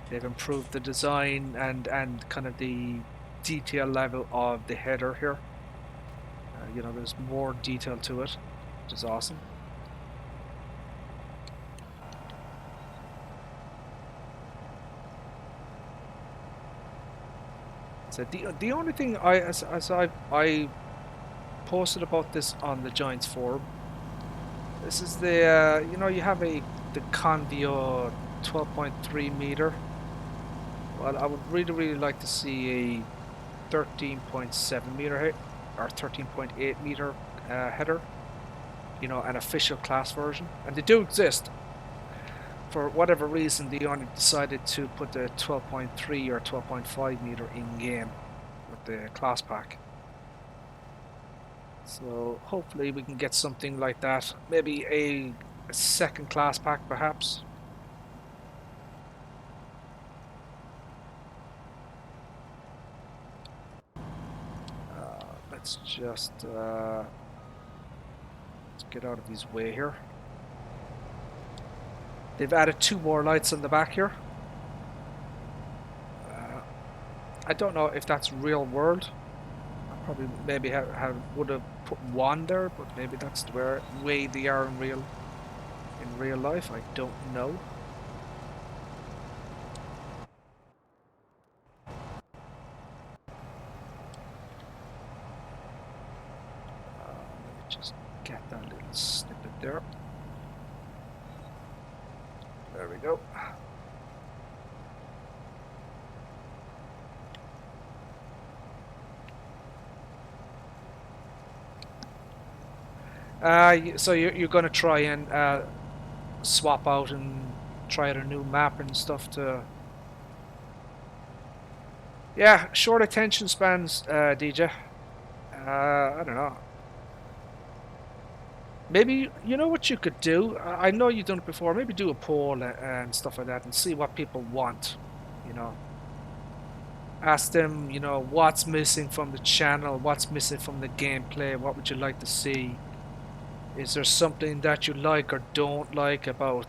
They've improved the design and kind of the detail level of the header here. You know, there's more detail to it, which is awesome. So the only thing I posted about this on the Giants forum. This is the you know, you have the Convio 12.3 meter. Well, I would really like to see a 13.7 meter hit or 13.8 meter header. You know, an official class version, and they do exist. For whatever reason, they only decided to put the 12.3 or 12.5 meter in game with the class pack. So hopefully we can get something like that. Maybe a second class pack, perhaps. Let's just let's get out of his way here. They've added 2 more lights on the back here. I don't know if that's real world. I probably maybe would have put 1 there, but maybe that's the way they are in real life. I don't know. Let me just get that little snippet there. There we go. So you're going to try and swap out and try out a new map and stuff to... Yeah, short attention spans, DJ. I don't know. Maybe, you know what you could do? I know you've done it before. Maybe do a poll and stuff like that and see what people want, you know. Ask them, you know, what's missing from the channel, what's missing from the gameplay, what would you like to see? Is there something that you like or don't like about,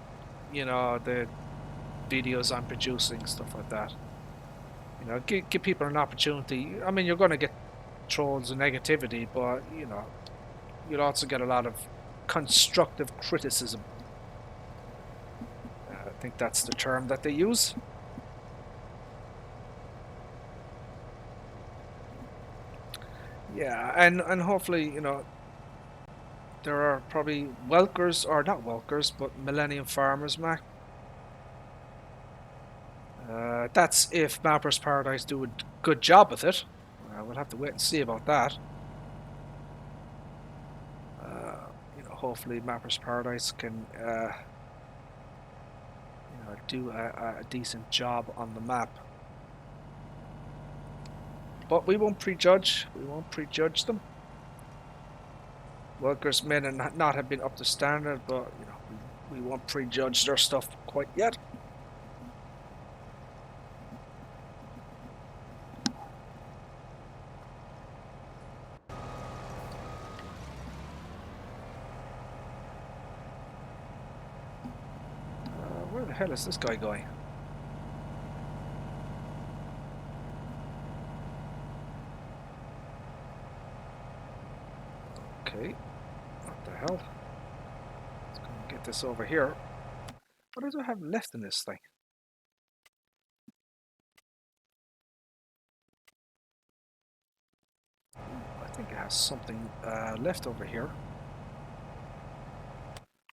you know, the videos I'm producing, stuff like that? You know, give people an opportunity. I mean, you're going to get trolls and negativity, but, you know, you'll also get a lot of constructive criticism. I think that's the term that they use. Yeah, and hopefully, you know, there are probably Welkers, or not Welkers, but Millennium Farmers, Mac. That's if Mapper's Paradise do a good job with it. We'll have to wait and see about that. You know, hopefully Mapper's Paradise can, you know, do a decent job on the map. But we won't prejudge. We won't prejudge them. Workers may not have been up to standard, but you know, we won't prejudge their stuff quite yet. Where the hell is this guy going? Okay, what the hell? Let's go and get this over here. What do I have left in this thing? I think it has something left over here.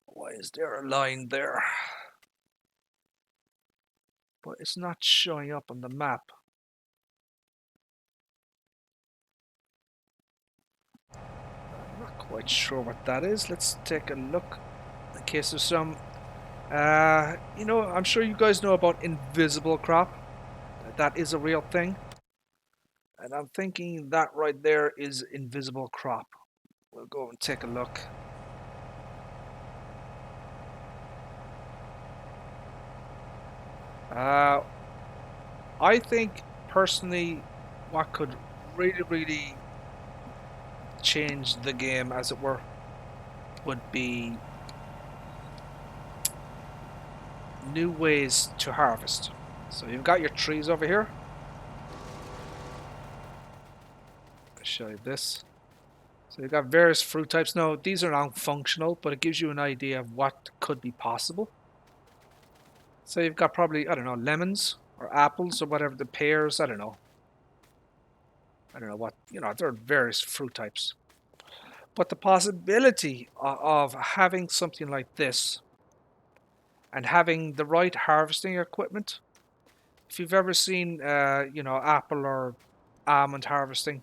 Why is there a line there? But it's not showing up on the map. I'm not quite sure what that is. Let's take a look in case there's some. You know, I'm sure you guys know about invisible crop. That is a real thing. And I'm thinking that right there is invisible crop. We'll go and take a look. I think personally what could really change the game, as it were, would be new ways to harvest. So you've got your trees over here. I'll show you this. So you've got various fruit types. Now, these are not functional, but it gives you an idea of what could be possible. So you've got probably, I don't know, lemons or apples or whatever, the pears, I don't know. I don't know what, you know, there are various fruit types. But the possibility of having something like this and having the right harvesting equipment, if you've ever seen, you know, apple or almond harvesting,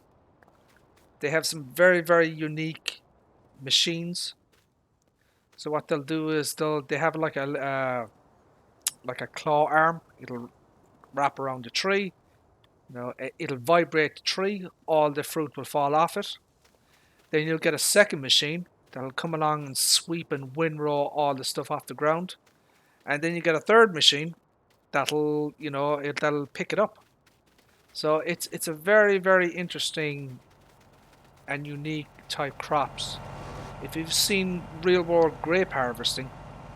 they have some very unique machines. So what they'll do is they have like a claw arm. It'll wrap around the tree. You know, it'll vibrate the tree. All the fruit will fall off it. Then you'll get a second machine that'll come along and sweep and windrow all the stuff off the ground. And then you get a third machine that'll, you know, that'll pick it up. So it's a very interesting and unique type crops. If you've seen real world grape harvesting,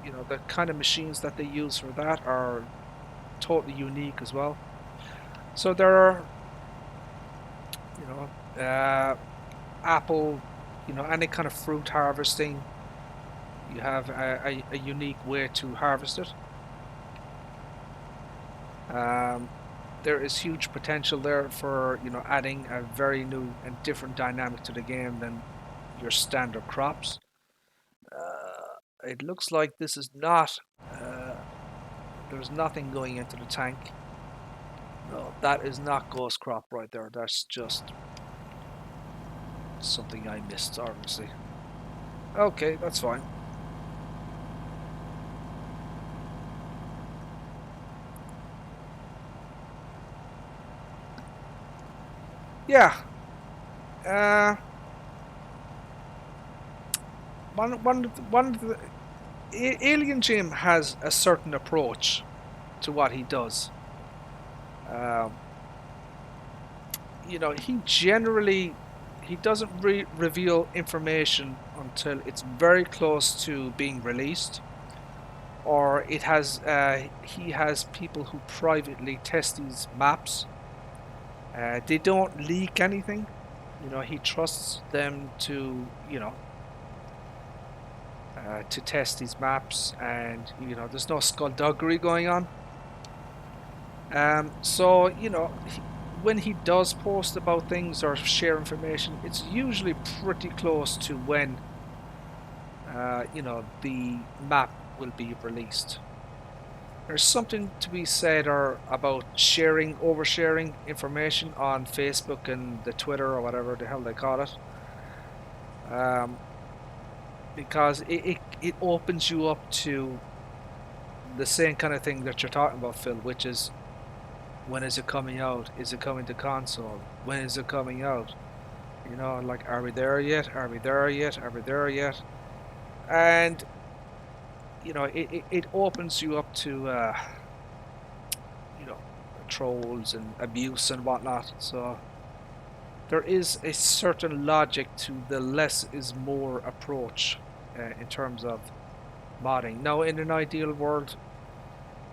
you know, the kind of machines that they use for that are totally unique as well. So there are, you know, apple, you know, any kind of fruit harvesting, you have a unique way to harvest it. There is huge potential there for, you know, adding a very new and different dynamic to the game than your standard crops. It looks like this is not, there's nothing going into the tank. No, that is not ghost crop right there. That's just something I missed, obviously. Okay, that's fine. Yeah. One of the Alien Jim has a certain approach to what he does. You know, he doesn't reveal information until it's very close to being released, or it has he has people who privately test these maps. They don't leak anything. You know, he trusts them to, you know, to test these maps, and there's no skullduggery going on. So when he does post about things or share information, it's usually pretty close to when the map will be released. There's something to be said or about oversharing information on Facebook and the Twitter or whatever the hell they call it, because it opens you up to the same kind of thing that you're talking about, Phil, which is, when is it coming out? Is it coming to console? When is it coming out? Like, are we there yet? Are we there yet? Are we there yet? And it opens you up to trolls and abuse and whatnot. So there is a certain logic to the less is more approach in terms of modding. Now, in an ideal world,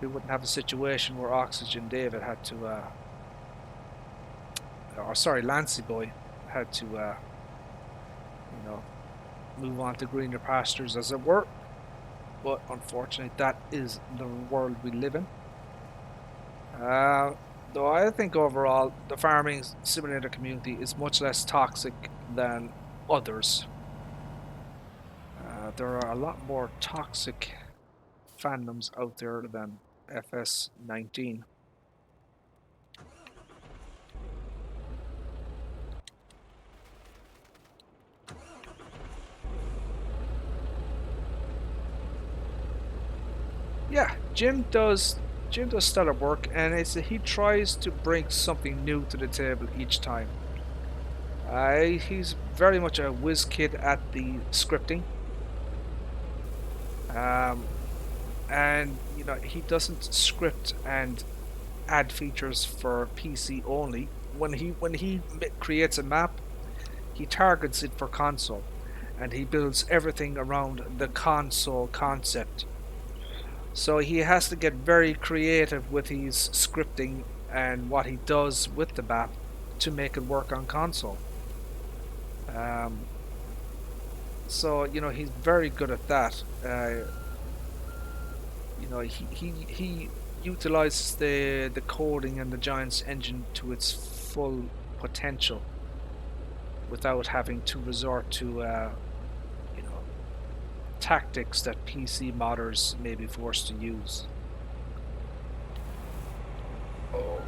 we wouldn't have a situation where Oxygen David had to, or sorry, Lancy Boy had to, move on to greener pastures, as it were. But unfortunately, that is the world we live in. Though I think overall, the farming simulator community is much less toxic than others. There are a lot more toxic fandoms out there than FS19. Yeah, Jim does stellar work, and he tries to bring something new to the table each time. He's very much a whiz kid at the scripting, and he doesn't script and add features for PC only. When he creates a map, he targets it for console, and he builds everything around the console concept. So he has to get very creative with his scripting and what he does with the map to make it work on console. So he's very good at that. He utilizes the coding and the Giants engine to its full potential without having to resort to tactics that PC modders may be forced to use. Oh,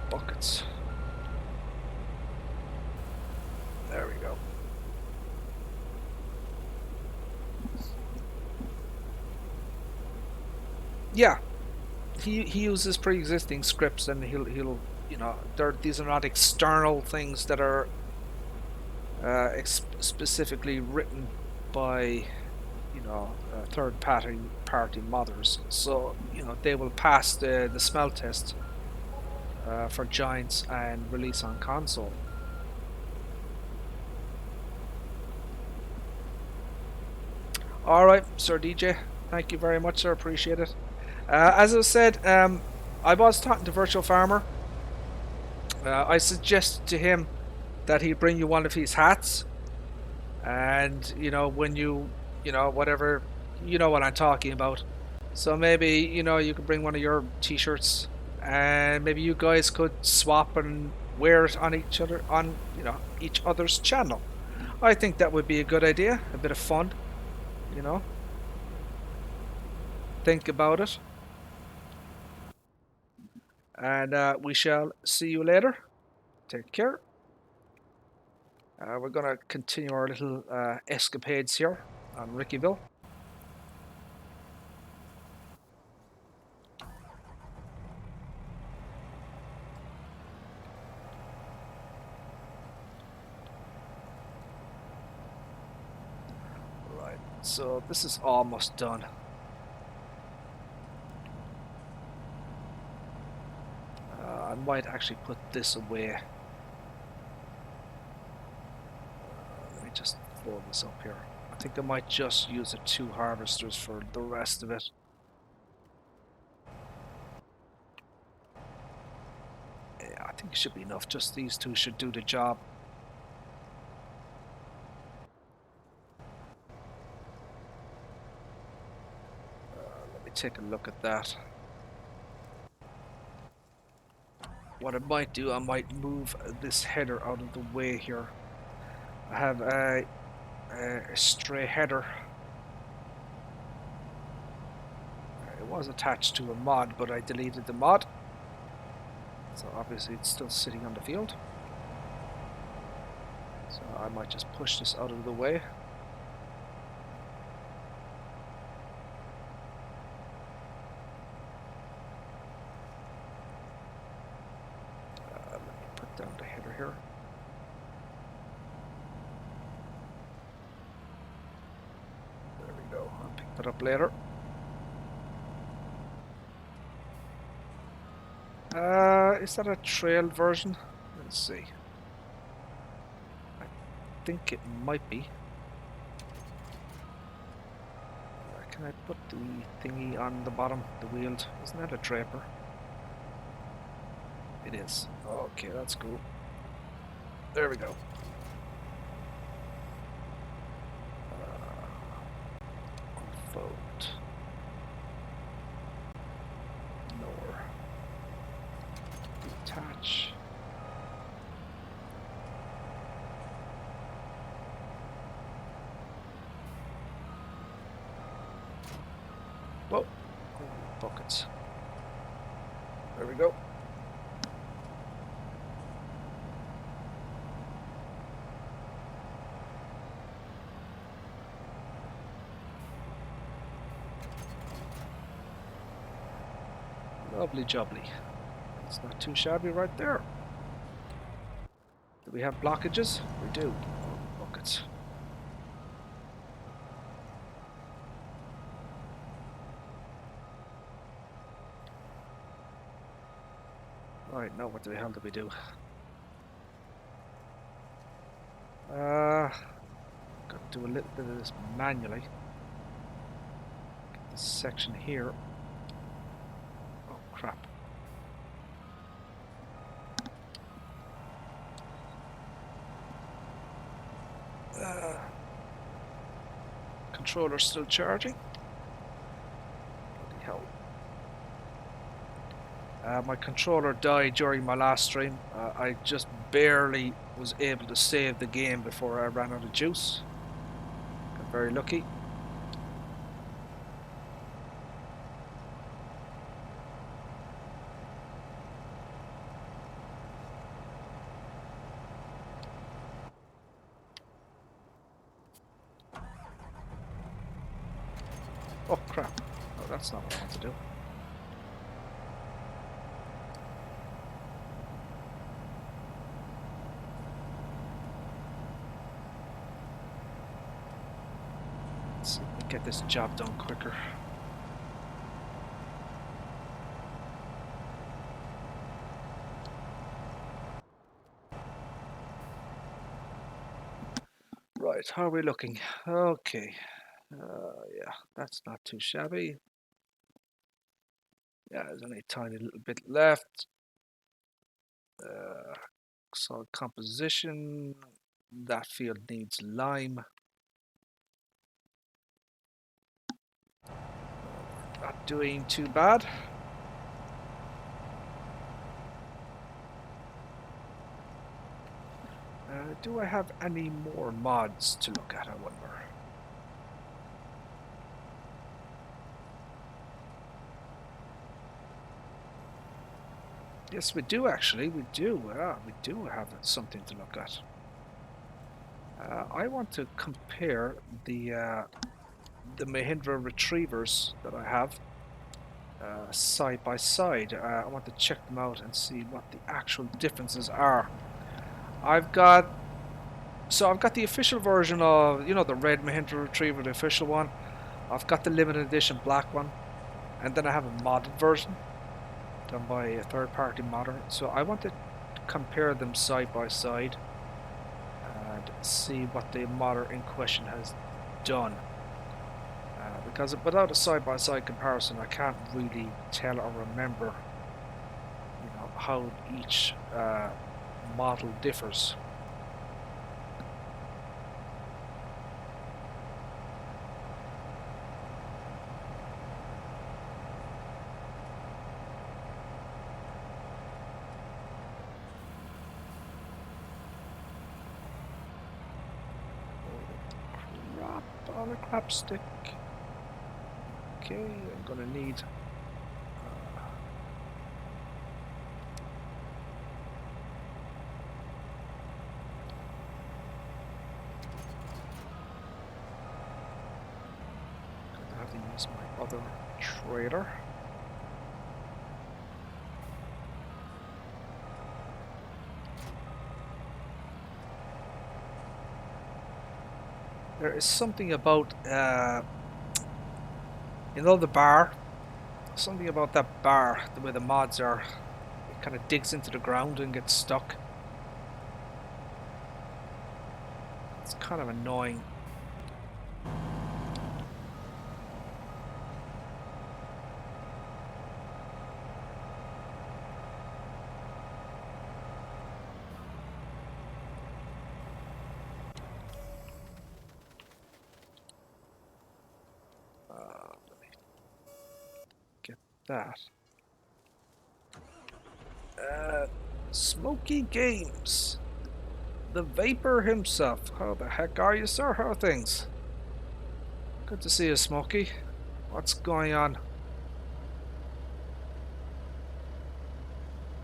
buckets. There we go. Yeah, he uses pre-existing scripts, and he'll these are not external things that are specifically written by third party modders. So they will pass the smell test for Giants and release on console. All right, Sir DJ, thank you very much, sir. Appreciate it. As I said, I was talking to Virtual Farmer. I suggested to him that he bring you one of his hats, and when whatever, what I'm talking about. So maybe you could bring one of your t-shirts, and maybe you guys could swap and wear it on each other's channel. I think that would be a good idea. A bit of fun, think about it, and we shall see you later. Take care. We're gonna continue our little escapades here on Ricciville. Right, so this is almost done. I might actually put this away. Let me just throw this up here. I think I might just use the 2 harvesters for the rest of it. Yeah, I think it should be enough. Just these 2 should do the job. take a look at that. What I might do, I might move this header out of the way here. I have a stray header. It was attached to a mod, but I deleted the mod. So obviously it's still sitting on the field. So I might just push this out of the way. Let me put down the header here. There we go. I'll pick that up later. Is that a trail version? Let's see. I think it might be. Can I put the thingy on the bottom, the wheeled? Isn't that a draper? It is. Okay, that's cool. There we go. Unfold. Lower. Detach. Whoa. Buckets. There we go. Lovely jubbly. It's not too shabby right there. Do we have blockages? We do. Oh, buckets. Right, now what the hell do we do? Got to do a little bit of this manually. Get this section here. Oh crap. Controller still charging. Bloody hell. My controller died during my last stream. I just barely was able to save the game before I ran out of juice. Got very lucky. Oh crap. Oh, that's not what I want to do. Let's see if we can get this job done quicker. Right, how are we looking? Okay. Yeah, that's not too shabby. Yeah, there's only a tiny little bit left. Solid composition. That field needs lime. Not doing too bad. Do I have any more mods to look at, I wonder? Yes, we do actually. We do. We do have something to look at. I want to compare the Mahindra Retrievers that I have side by side. I want to check them out and see what the actual differences are. I've got the official version of, you know, the red Mahindra Retriever, the official one. I've got the limited edition black one, and then I have a modded version done by a third-party modder. So I want to compare them side by side and see what the modder in question has done. Because without a side-by-side comparison, I can't really tell or remember, you know, how each model differs. on a crap stick. Okay, I'm gonna need. Gonna have to use my other trader. There is something about, you know, the bar. Something about that bar, the way the mods are. It kind of digs into the ground and gets stuck. It's kind of annoying. Let me get that. Smoky Games. The Vapor himself. How the heck are you, sir? How are things? Good to see you, Smokey. What's going on?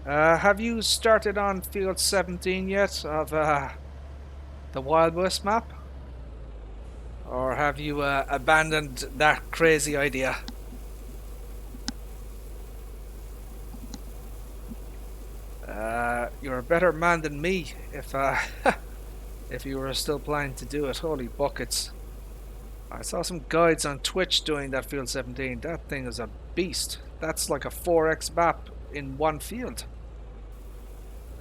Have you started on Field 17 yet of the Wild West map? Or have you abandoned that crazy idea? You're a better man than me if if you were still planning to do it. Holy buckets. I saw some guides on Twitch doing that Field 17. That thing is a beast. That's like a 4x map in one field.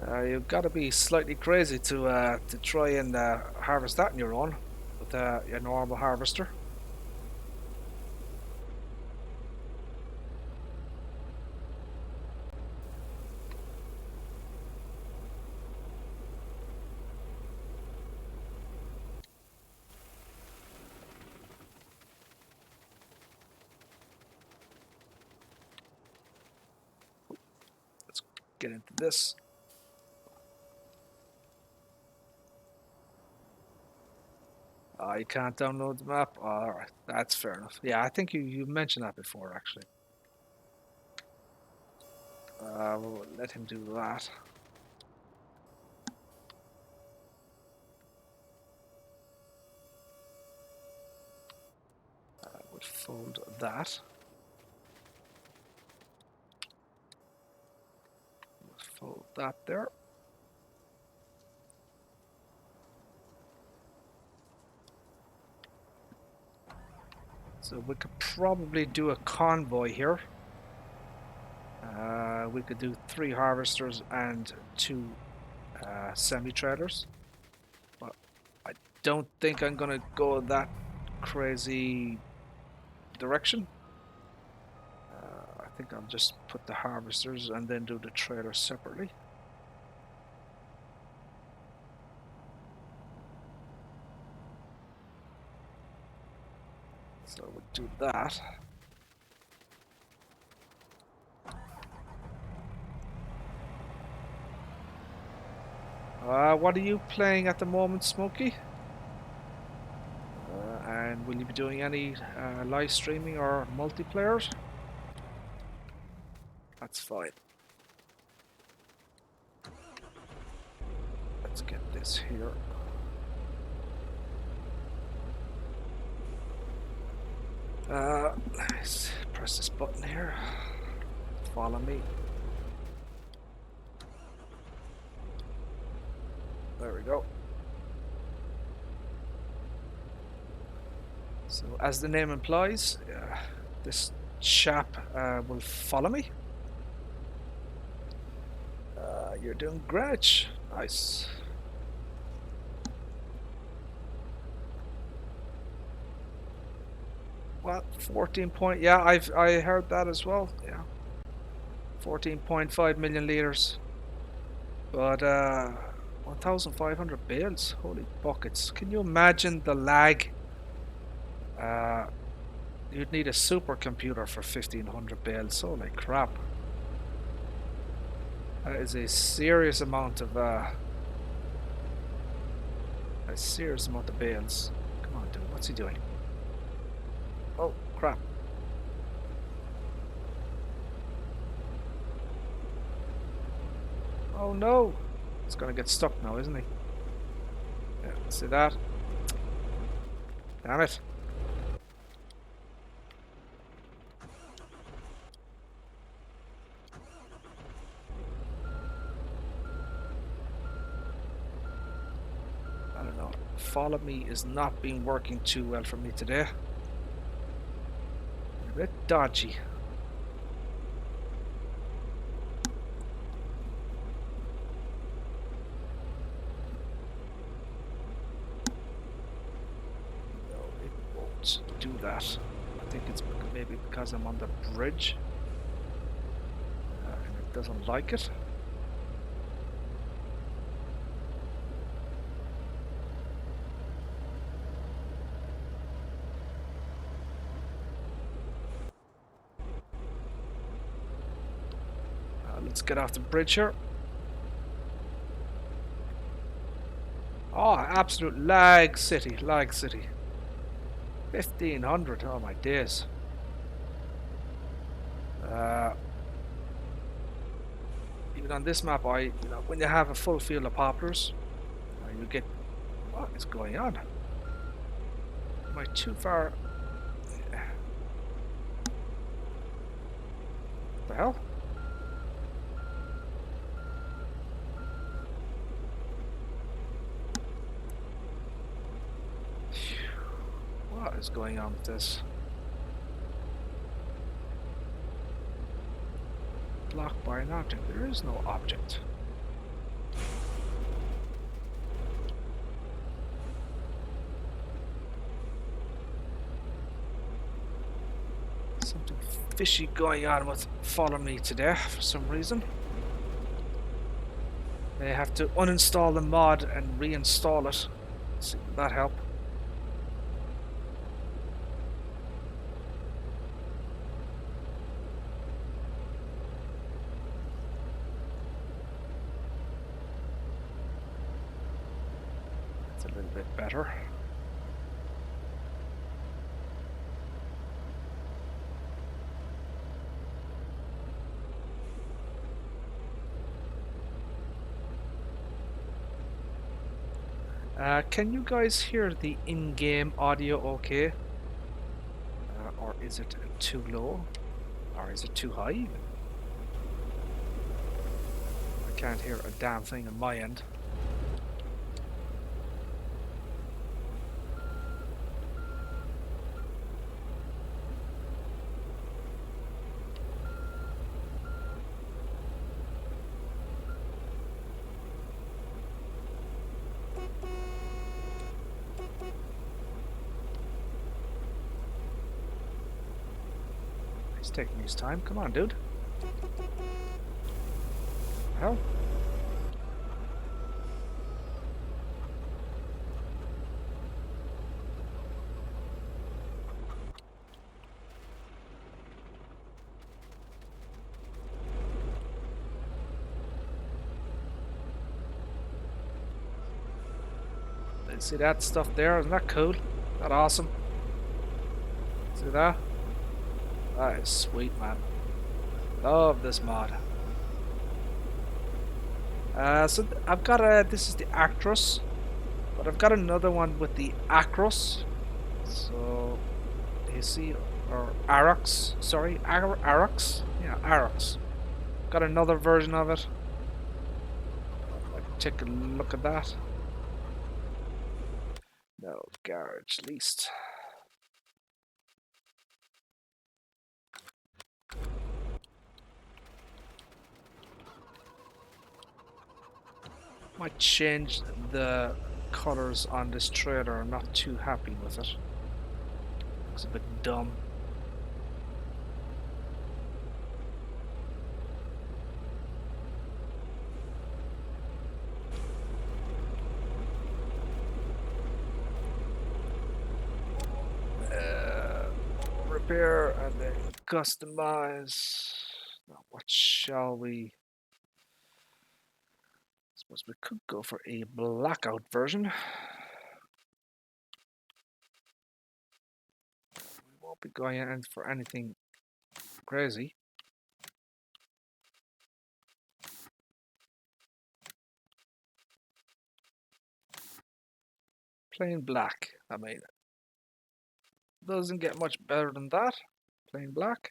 You've got to be slightly crazy to try and harvest that on your own with your normal harvester. Let's get into this. You can't download the map? Alright, that's fair enough. Yeah, I think you mentioned that before, actually. We'll let him do that. We'll fold that. We'll fold that there. So we could probably do a convoy here. We could do 3 harvesters and 2 semi-trailers. But I don't think I'm gonna go that crazy direction. I think I'll just put the harvesters and then do the trailers separately. So we'll do that. What are you playing at the moment, Smokey? And will you be doing any live streaming or multiplayer? That's fine. Let's get this here. Let's press this button here. Follow me. There we go. So, as the name implies, this chap will follow me. You're doing Greenwich. Nice. What? 14 point? Yeah, I heard that as well. Yeah. 14.5 million liters. But 1,500 bales. Holy buckets! Can you imagine the lag? You'd need a supercomputer for 1,500 bales. Holy crap! That is a serious amount of bales. Come on, dude. What's he doing? Oh, crap. Oh no! It's gonna get stuck now, isn't he? Yeah, see that? Damn it. I don't know. Follow me is not been working too well for me today. A bit dodgy. No, it won't do that. I think it's maybe because I'm on the bridge. And it doesn't like it. Let's get off the bridge here. Oh, absolute lag city, lag city. 1500, oh my days. Even on this map, when you have a full field of poplars, you get, what is going on? Am I too far? What the hell? What is going on with this? Blocked by an object. There is no object. Something fishy going on with Follow Me today for some reason. They have to uninstall the mod and reinstall it. See, will that help? That's a little bit better. Can you guys hear the in-game audio okay? Or is it too low? Or is it too high? I can't hear a damn thing on my end. He's taking his time. Come on, dude. Hell. See that stuff there? Isn't that cool? Isn't that awesome? See that? That is sweet, man. Love this mod. So I've got this is the Actros, but I've got another one with the Acros. So you see, or Arox, sorry, Arox, yeah, Arox. Got another version of it. Take a look at that. No, garage leased. Might change the colors on this trailer. I'm not too happy with it. Looks a bit dumb. Repair and then customize. Now, what shall we? I suppose we could go for a blackout version. Won't be going in for anything crazy. Plain black. I mean, doesn't get much better than that. Plain black.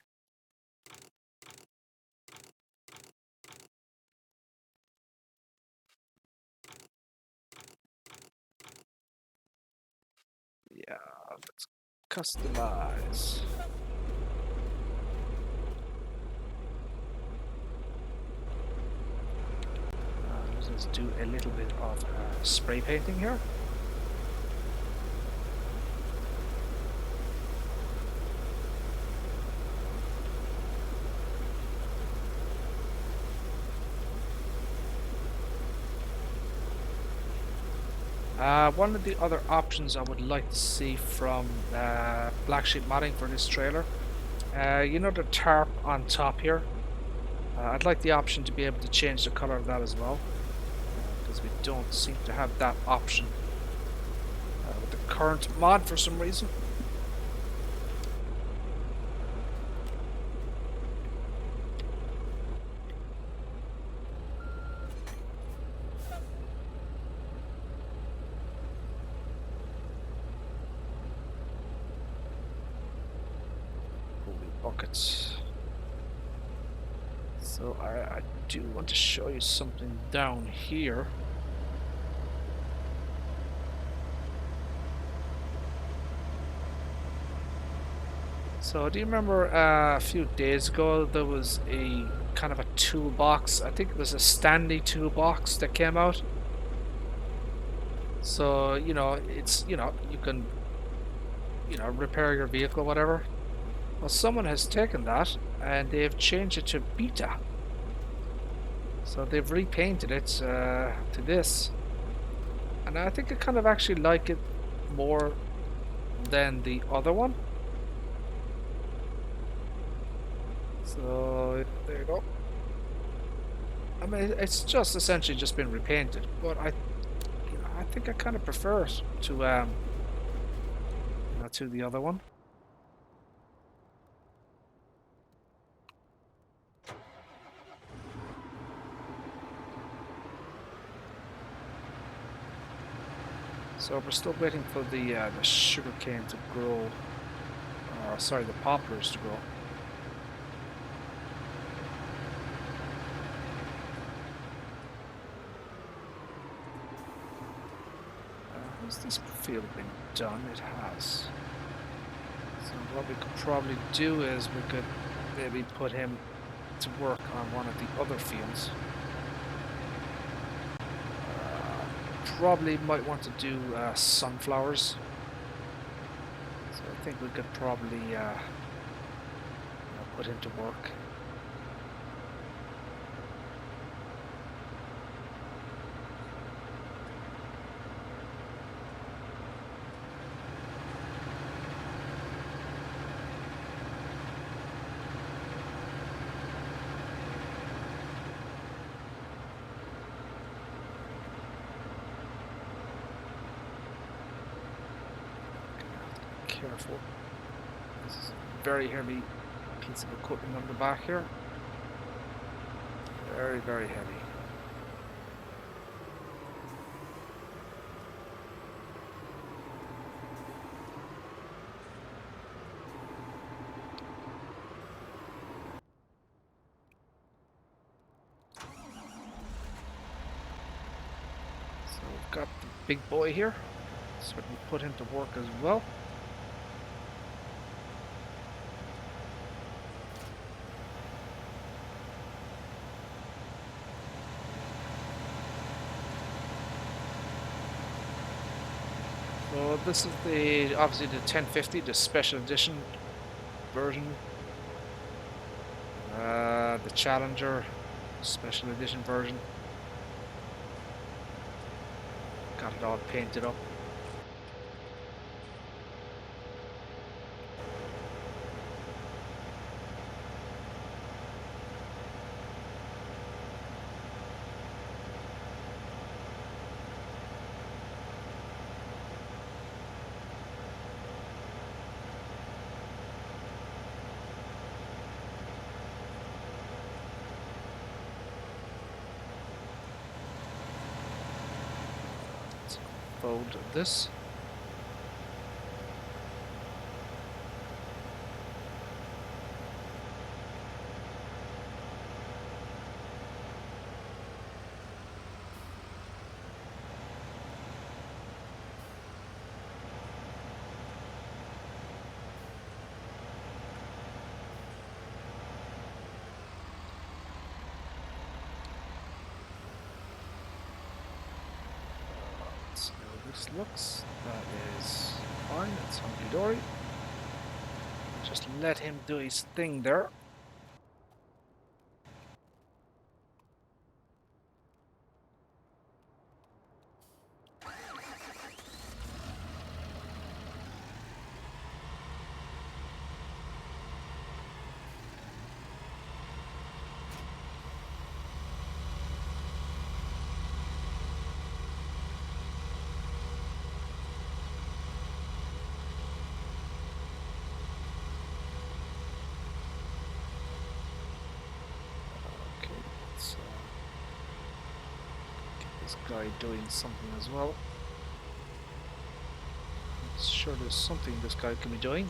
Yeah, let's customize. Let's do a little bit of spray painting here. One of the other options I would like to see from black sheep modding for this trailer, you know the tarp on top here? I'd like the option to be able to change the color of that as well, because we don't seem to have that option with the current mod for some reason. Buckets. So I do want to show you something down here. So do you remember a few days ago there was a kind of a toolbox? I think it was a standy toolbox that came out. So you know it's you can repair your vehicle, whatever. Well, someone has taken that and they've changed it to beta. So they've repainted it to this. And I think I kind of actually like it more than the other one. So there you go. I mean, it's just essentially just been repainted, but I think I kind of prefer it to to the other one. So we're still waiting for the sugar cane to grow. Sorry, the poplars to grow. Has this field been done? It has. So what we could probably do is we could maybe put him to work on one of the other fields. Probably might want to do sunflowers. So I think we could probably put him to work. Careful. This is a very heavy piece of equipment on the back here. Very, very heavy. So we've got the big boy here. So we can put him to work as well. So this is obviously the 1050, the special edition version. The Challenger special edition version. Got it all painted up. fold this. See how this looks. That is fine. It's hunky dory. Just let him do his thing there. Okay, let's get this guy doing something as well. Sure, there's something this guy can be doing.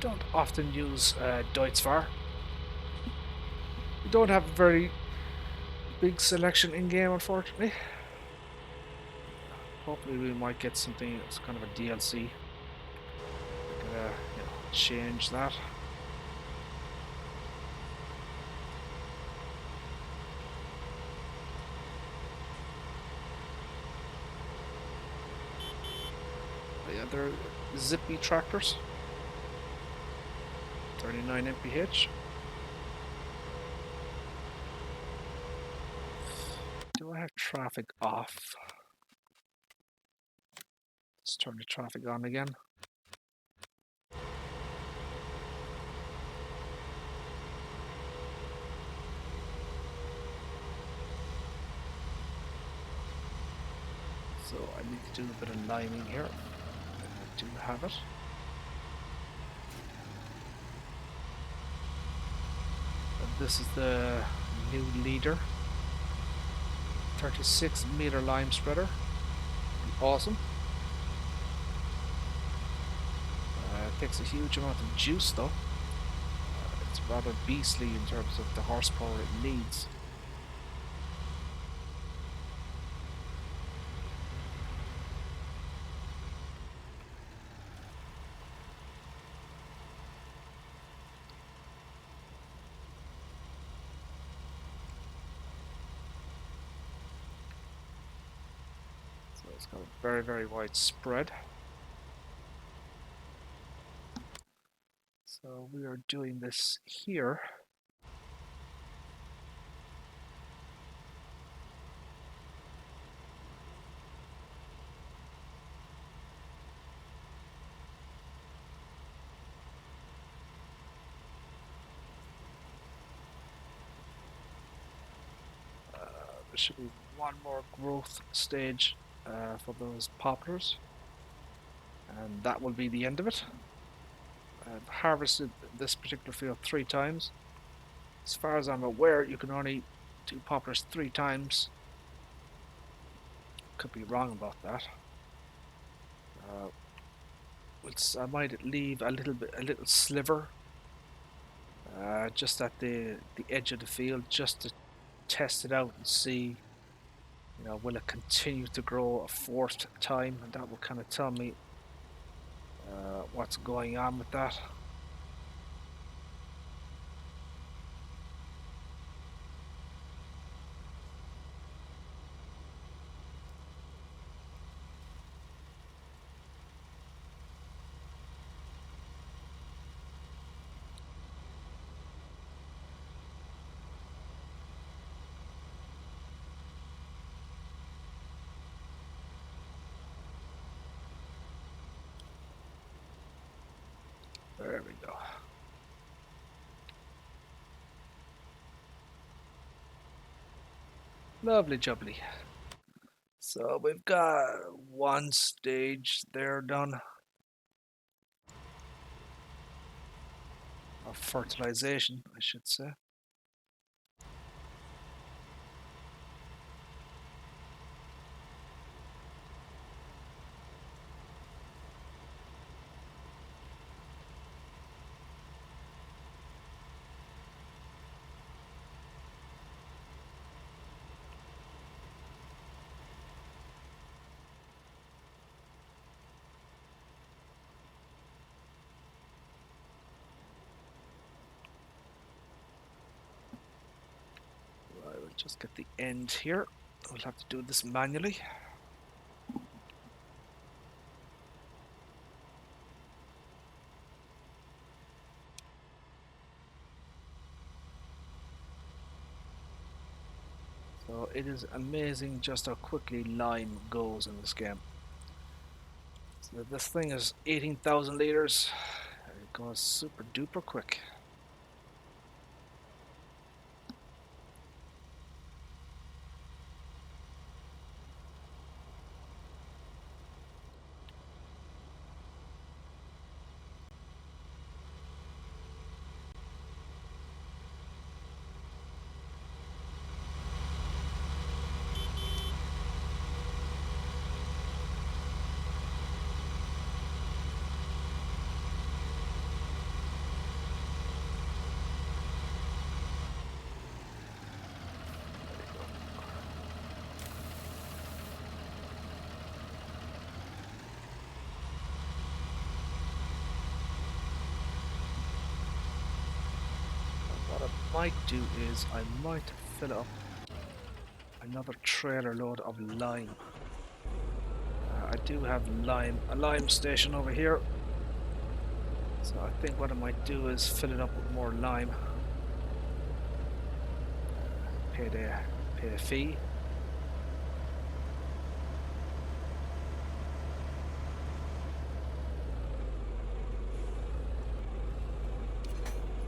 Don't often use Deutzfahr. We don't have a very big selection in game, unfortunately. Hopefully, we might get something that's kind of a DLC. We could, change that. But yeah, they're zippy tractors. 39 mph. Do I have traffic off? Let's turn the traffic on again. So I need to do a bit of liming here. I do have it. And this is the new leader. 36-meter lime spreader. Awesome. It takes a huge amount of juice though. It's rather beastly in terms of the horsepower it needs. So it's got a very, very wide spread. So we are doing this here. There should be one more growth stage for those poplars, and that will be the end of it. I've harvested this particular field 3 times. As far as I'm aware, you can only do poplars 3 times. Could be wrong about that. I might leave a little sliver just at the edge of the field, just to test it out and see, will it continue to grow a 4th time, and that will kind of tell me what's going on with that. There Lovely jubbly. So we've got one stage there done of fertilization, I should say. Right, we'll just get the end here. We'll have to do this manually. So it is amazing just how quickly lime goes in this game. So this thing is 18,000 liters. It goes super duper quick. What I might do is I might fill up another trailer load of lime. I do have a lime station over here. So I think what I might do is fill it up with more lime. Pay the fee.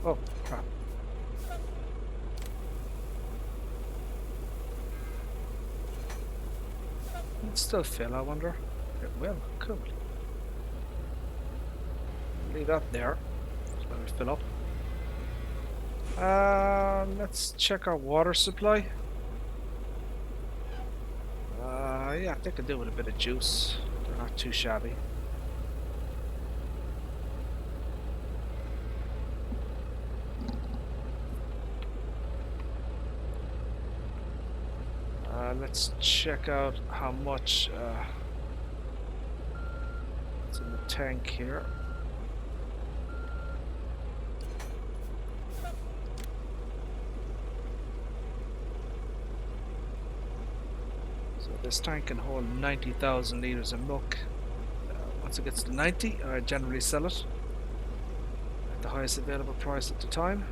Oh crap. It's still fill, I wonder. It will, cool. Leave that there. Let it fill up. Let's check our water supply. Yeah, I think I do with a bit of juice. They're not too shabby. Let's check out how much it's in the tank here. So this tank can hold 90,000 liters of milk. Once it gets to 90, I generally sell it at the highest available price at the time.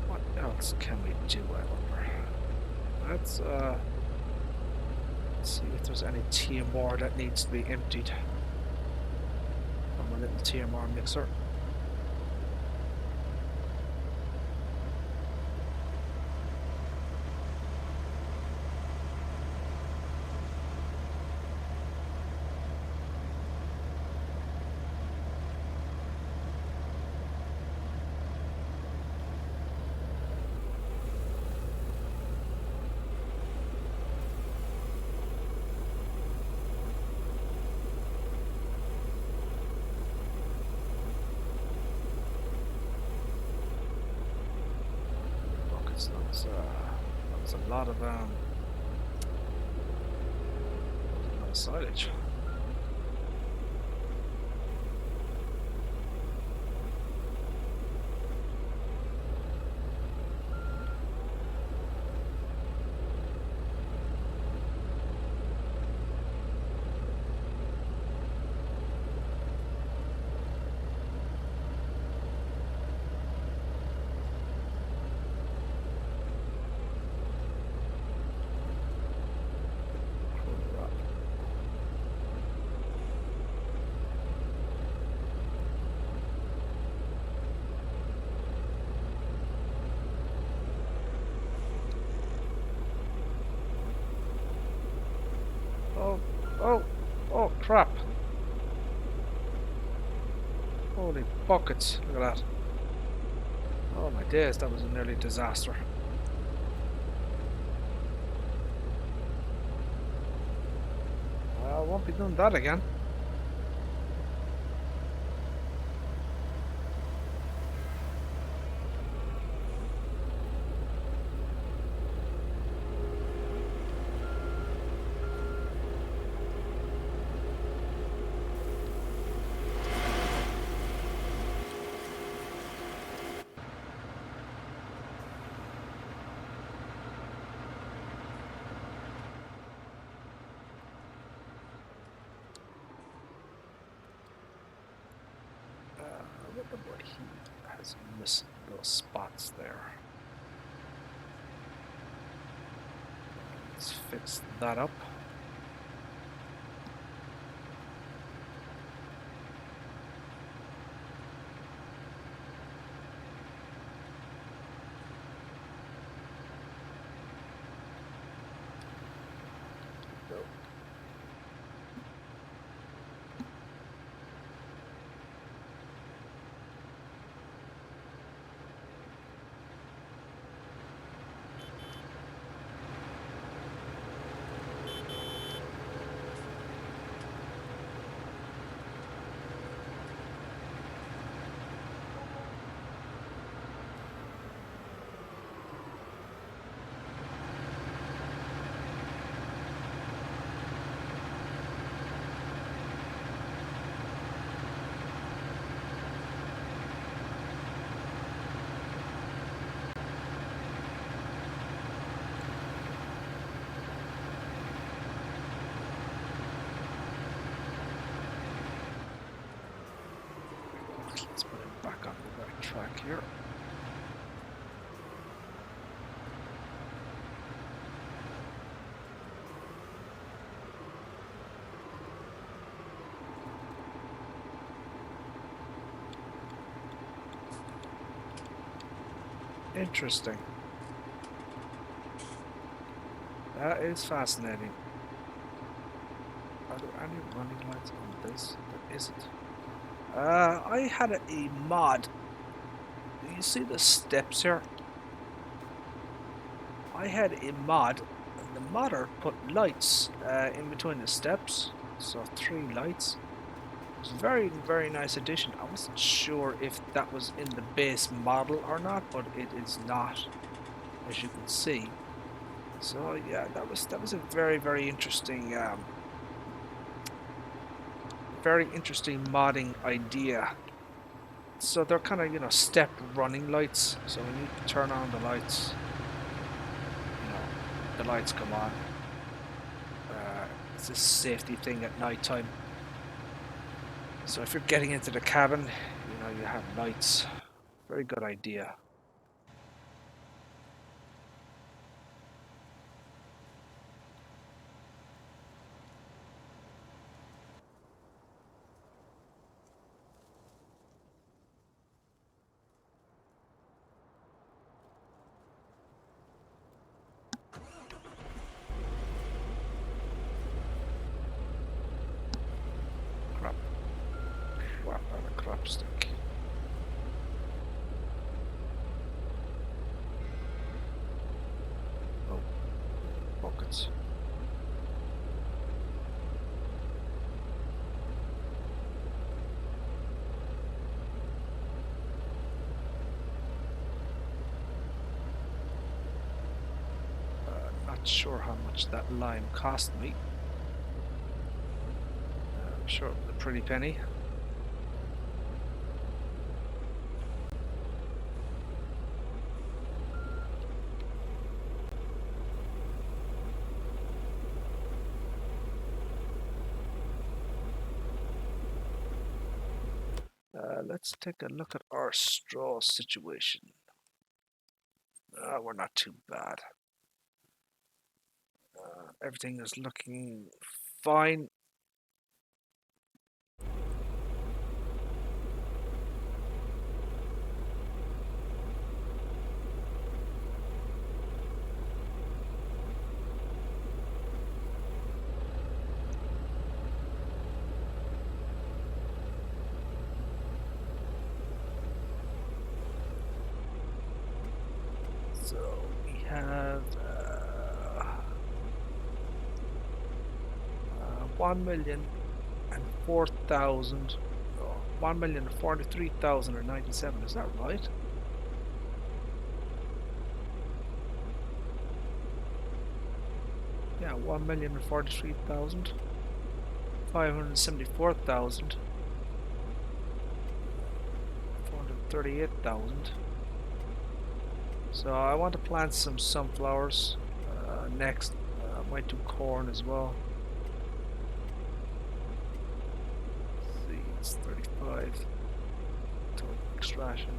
What else can we do, I wonder? Let's see if there's any TMR that needs to be emptied from a little TMR mixer. That's a lot of silage. Oh crap. Holy buckets, look at that. Oh my days, that was a nearly disaster. I won't be doing that again. I wonder what he has missed those spots there. Let's fix that up. Let's put it back on the right track here. Interesting. That is fascinating. Are there any running lights on this? There isn't. I had a mod. You see the steps here? I had a mod, and the modder put lights in between the steps, so 3 lights. It was a very, very nice addition. I wasn't sure if that was in the base model or not, but it is not, as you can see. So yeah, that was a very, very interesting modding idea. So they're kind of, you know, step running lights. So when you turn on the lights, you know, the lights come on. It's a safety thing at night time. So if you're getting into the cabin, you know, you have lights. Very good idea. Crap. Crap on a crap stick. Oh, buckets. Not sure how much that lime cost me. I'm sure it was a pretty penny. Let's take a look at our straw situation. We're not too bad. Everything is looking fine. So we have 1,004,000. 1,043,097. Is that right? Yeah, 1,043,574,000. 438,000. So I want to plant some sunflowers next. I might do corn as well. Seeds 35. Total extraction.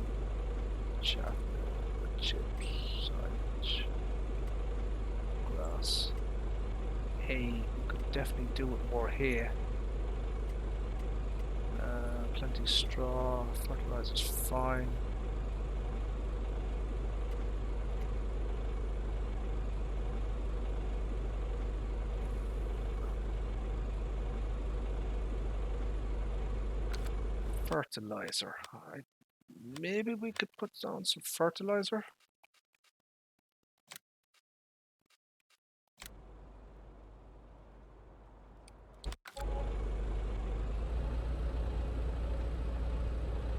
Chaff meal. Chips. Silage. Grass. Hay. We could definitely do with more hay. Plenty of straw. Fertilizer's fine. Fertilizer. Maybe we could put down some fertilizer.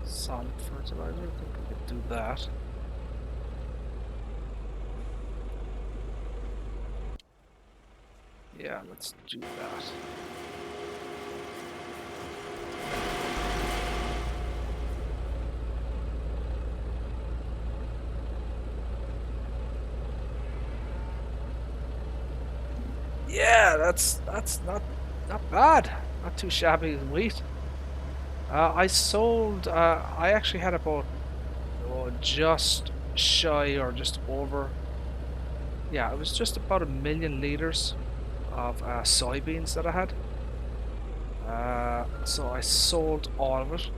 Solid fertilizer. I think we could do that. Yeah, let's do that. Yeah, that's not bad. Not too shabby in wheat. I sold. I actually had about just shy or just over. Yeah, it was just about 1,000,000 liters of soybeans that I had. So I sold all of it.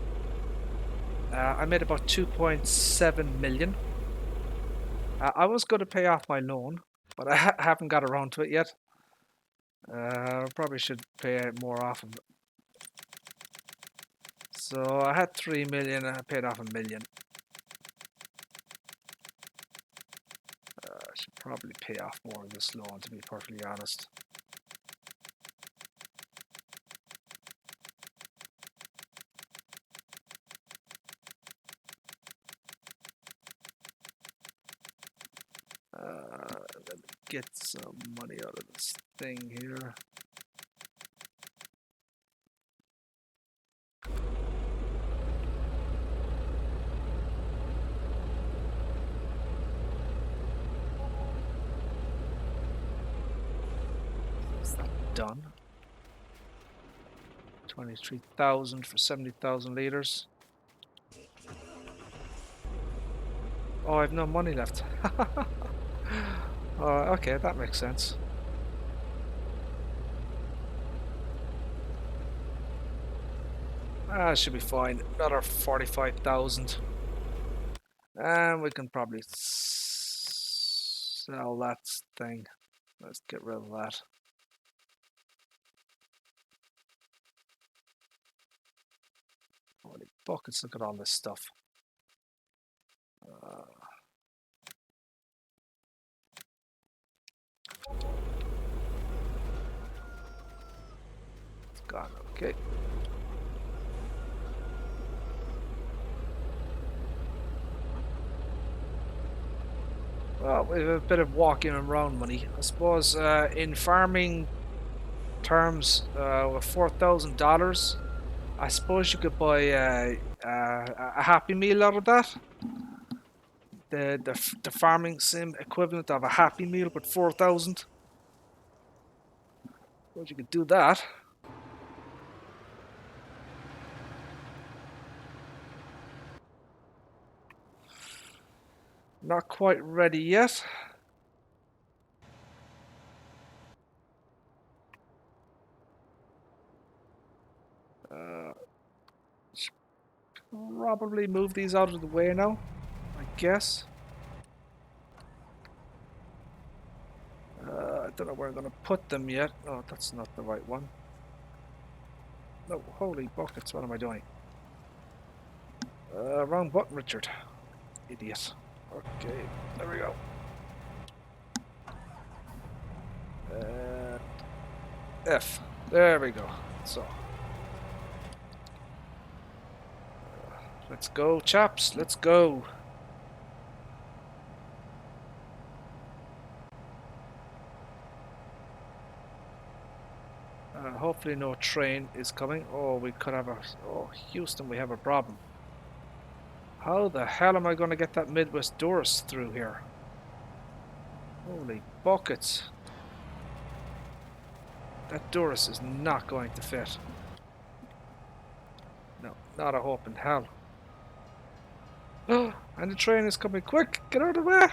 I made about 2.7 million. I was going to pay off my loan, but I haven't got around to it yet. Probably should pay more off of it. So I had 3 million and I paid off 1,000,000. I should probably pay off more of this loan, to be perfectly honest. Let me get some money out of this thing here. Is that done? 23,000 for 70,000 liters. Oh, I have no money left. Okay, that makes sense. Should be fine. Another 45,000. And we can probably sell that thing. Let's get rid of that. Holy buckets, look at all this stuff. It's gone, okay. Well, we have a bit of walking around money. I suppose in farming terms, with $4,000, I suppose you could buy a Happy Meal out of that. The farming sim equivalent of a Happy Meal with 4,000. Suppose you could do that. Not quite ready yet. Probably move these out of the way now, I guess. I don't know where I'm going to put them yet. Oh, that's not the right one. No, holy buckets, what am I doing? Wrong button, Richard. Idiot. Okay, there we go. F. There we go. So. Let's go, chaps. Let's go. Hopefully no train is coming. Oh, we could have a... Oh, Houston, we have a problem. How the hell am I going to get that Midwest Doris through here? Holy buckets. That Doris is not going to fit. No, not a hope in hell. And the train is coming. Quick, get out of the way.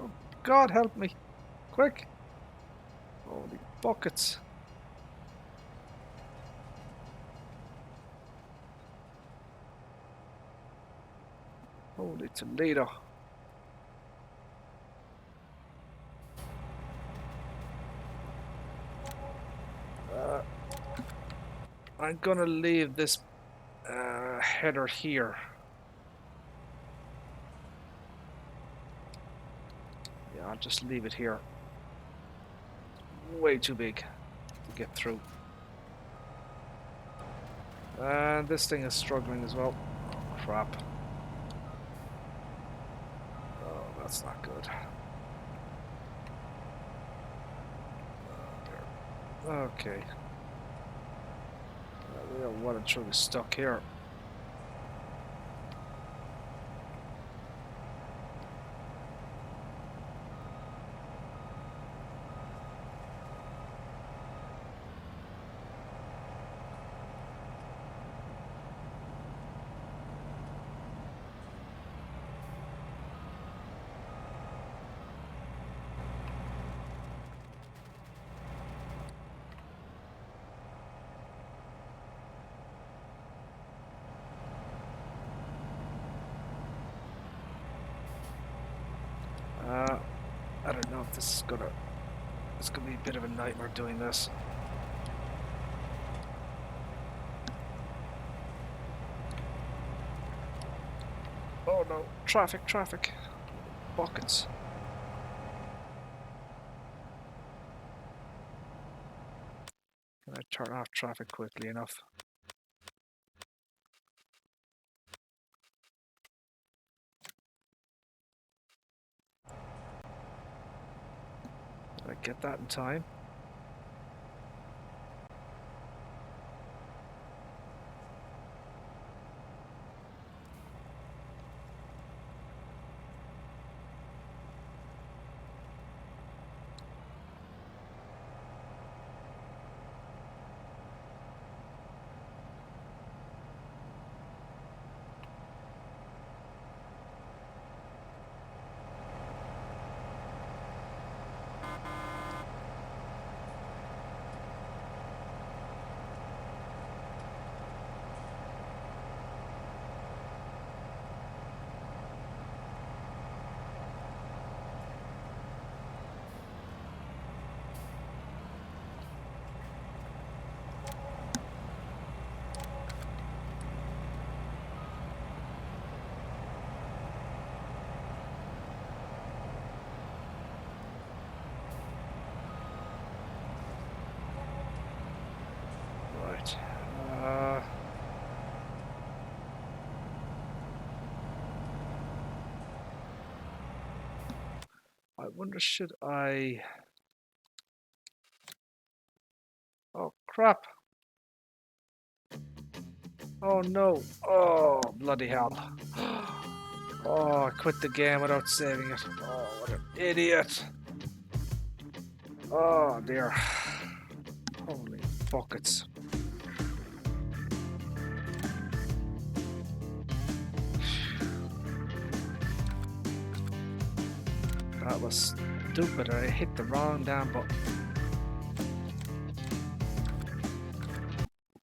Oh, God help me. Quick. Holy buckets. Holy Toledo. I'm gonna leave this header here. Yeah, I'll just leave it here. Way too big to get through. And this thing is struggling as well. Oh, crap. Oh, that's not good. Okay. We are well and truly stuck here. I don't know if this is gonna... It's gonna be a bit of a nightmare doing this. Oh no, traffic, traffic. Buckets. Can I turn off traffic quickly enough? Did I get that in time? I wonder, should I... Oh, crap. Oh, no. Oh, bloody hell. Oh, I quit the game without saving it. Oh, what an idiot. Oh, dear. Holy buckets. That was stupid. I hit the wrong damn button.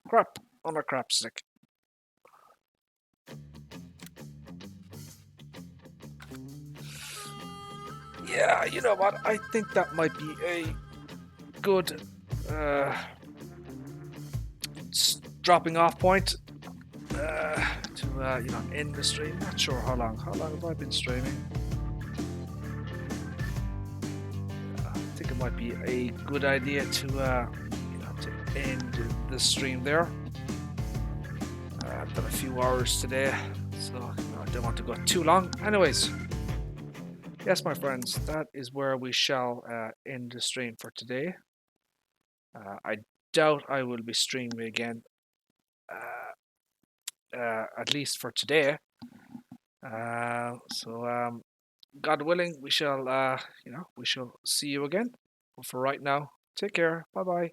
Crap on a crap stick. Yeah, you know what? I think that might be a good dropping off point to you know, end the stream. Not sure how long. How long have I been streaming? I think it might be a good idea to you know, to end the stream there. I've done a few hours today, so I don't want to go too long. Anyways, yes, my friends, that is where we shall end the stream for today. I doubt I will be streaming again, at least for today. So God willing, we shall, we shall see you again. But for right now, take care. Bye bye.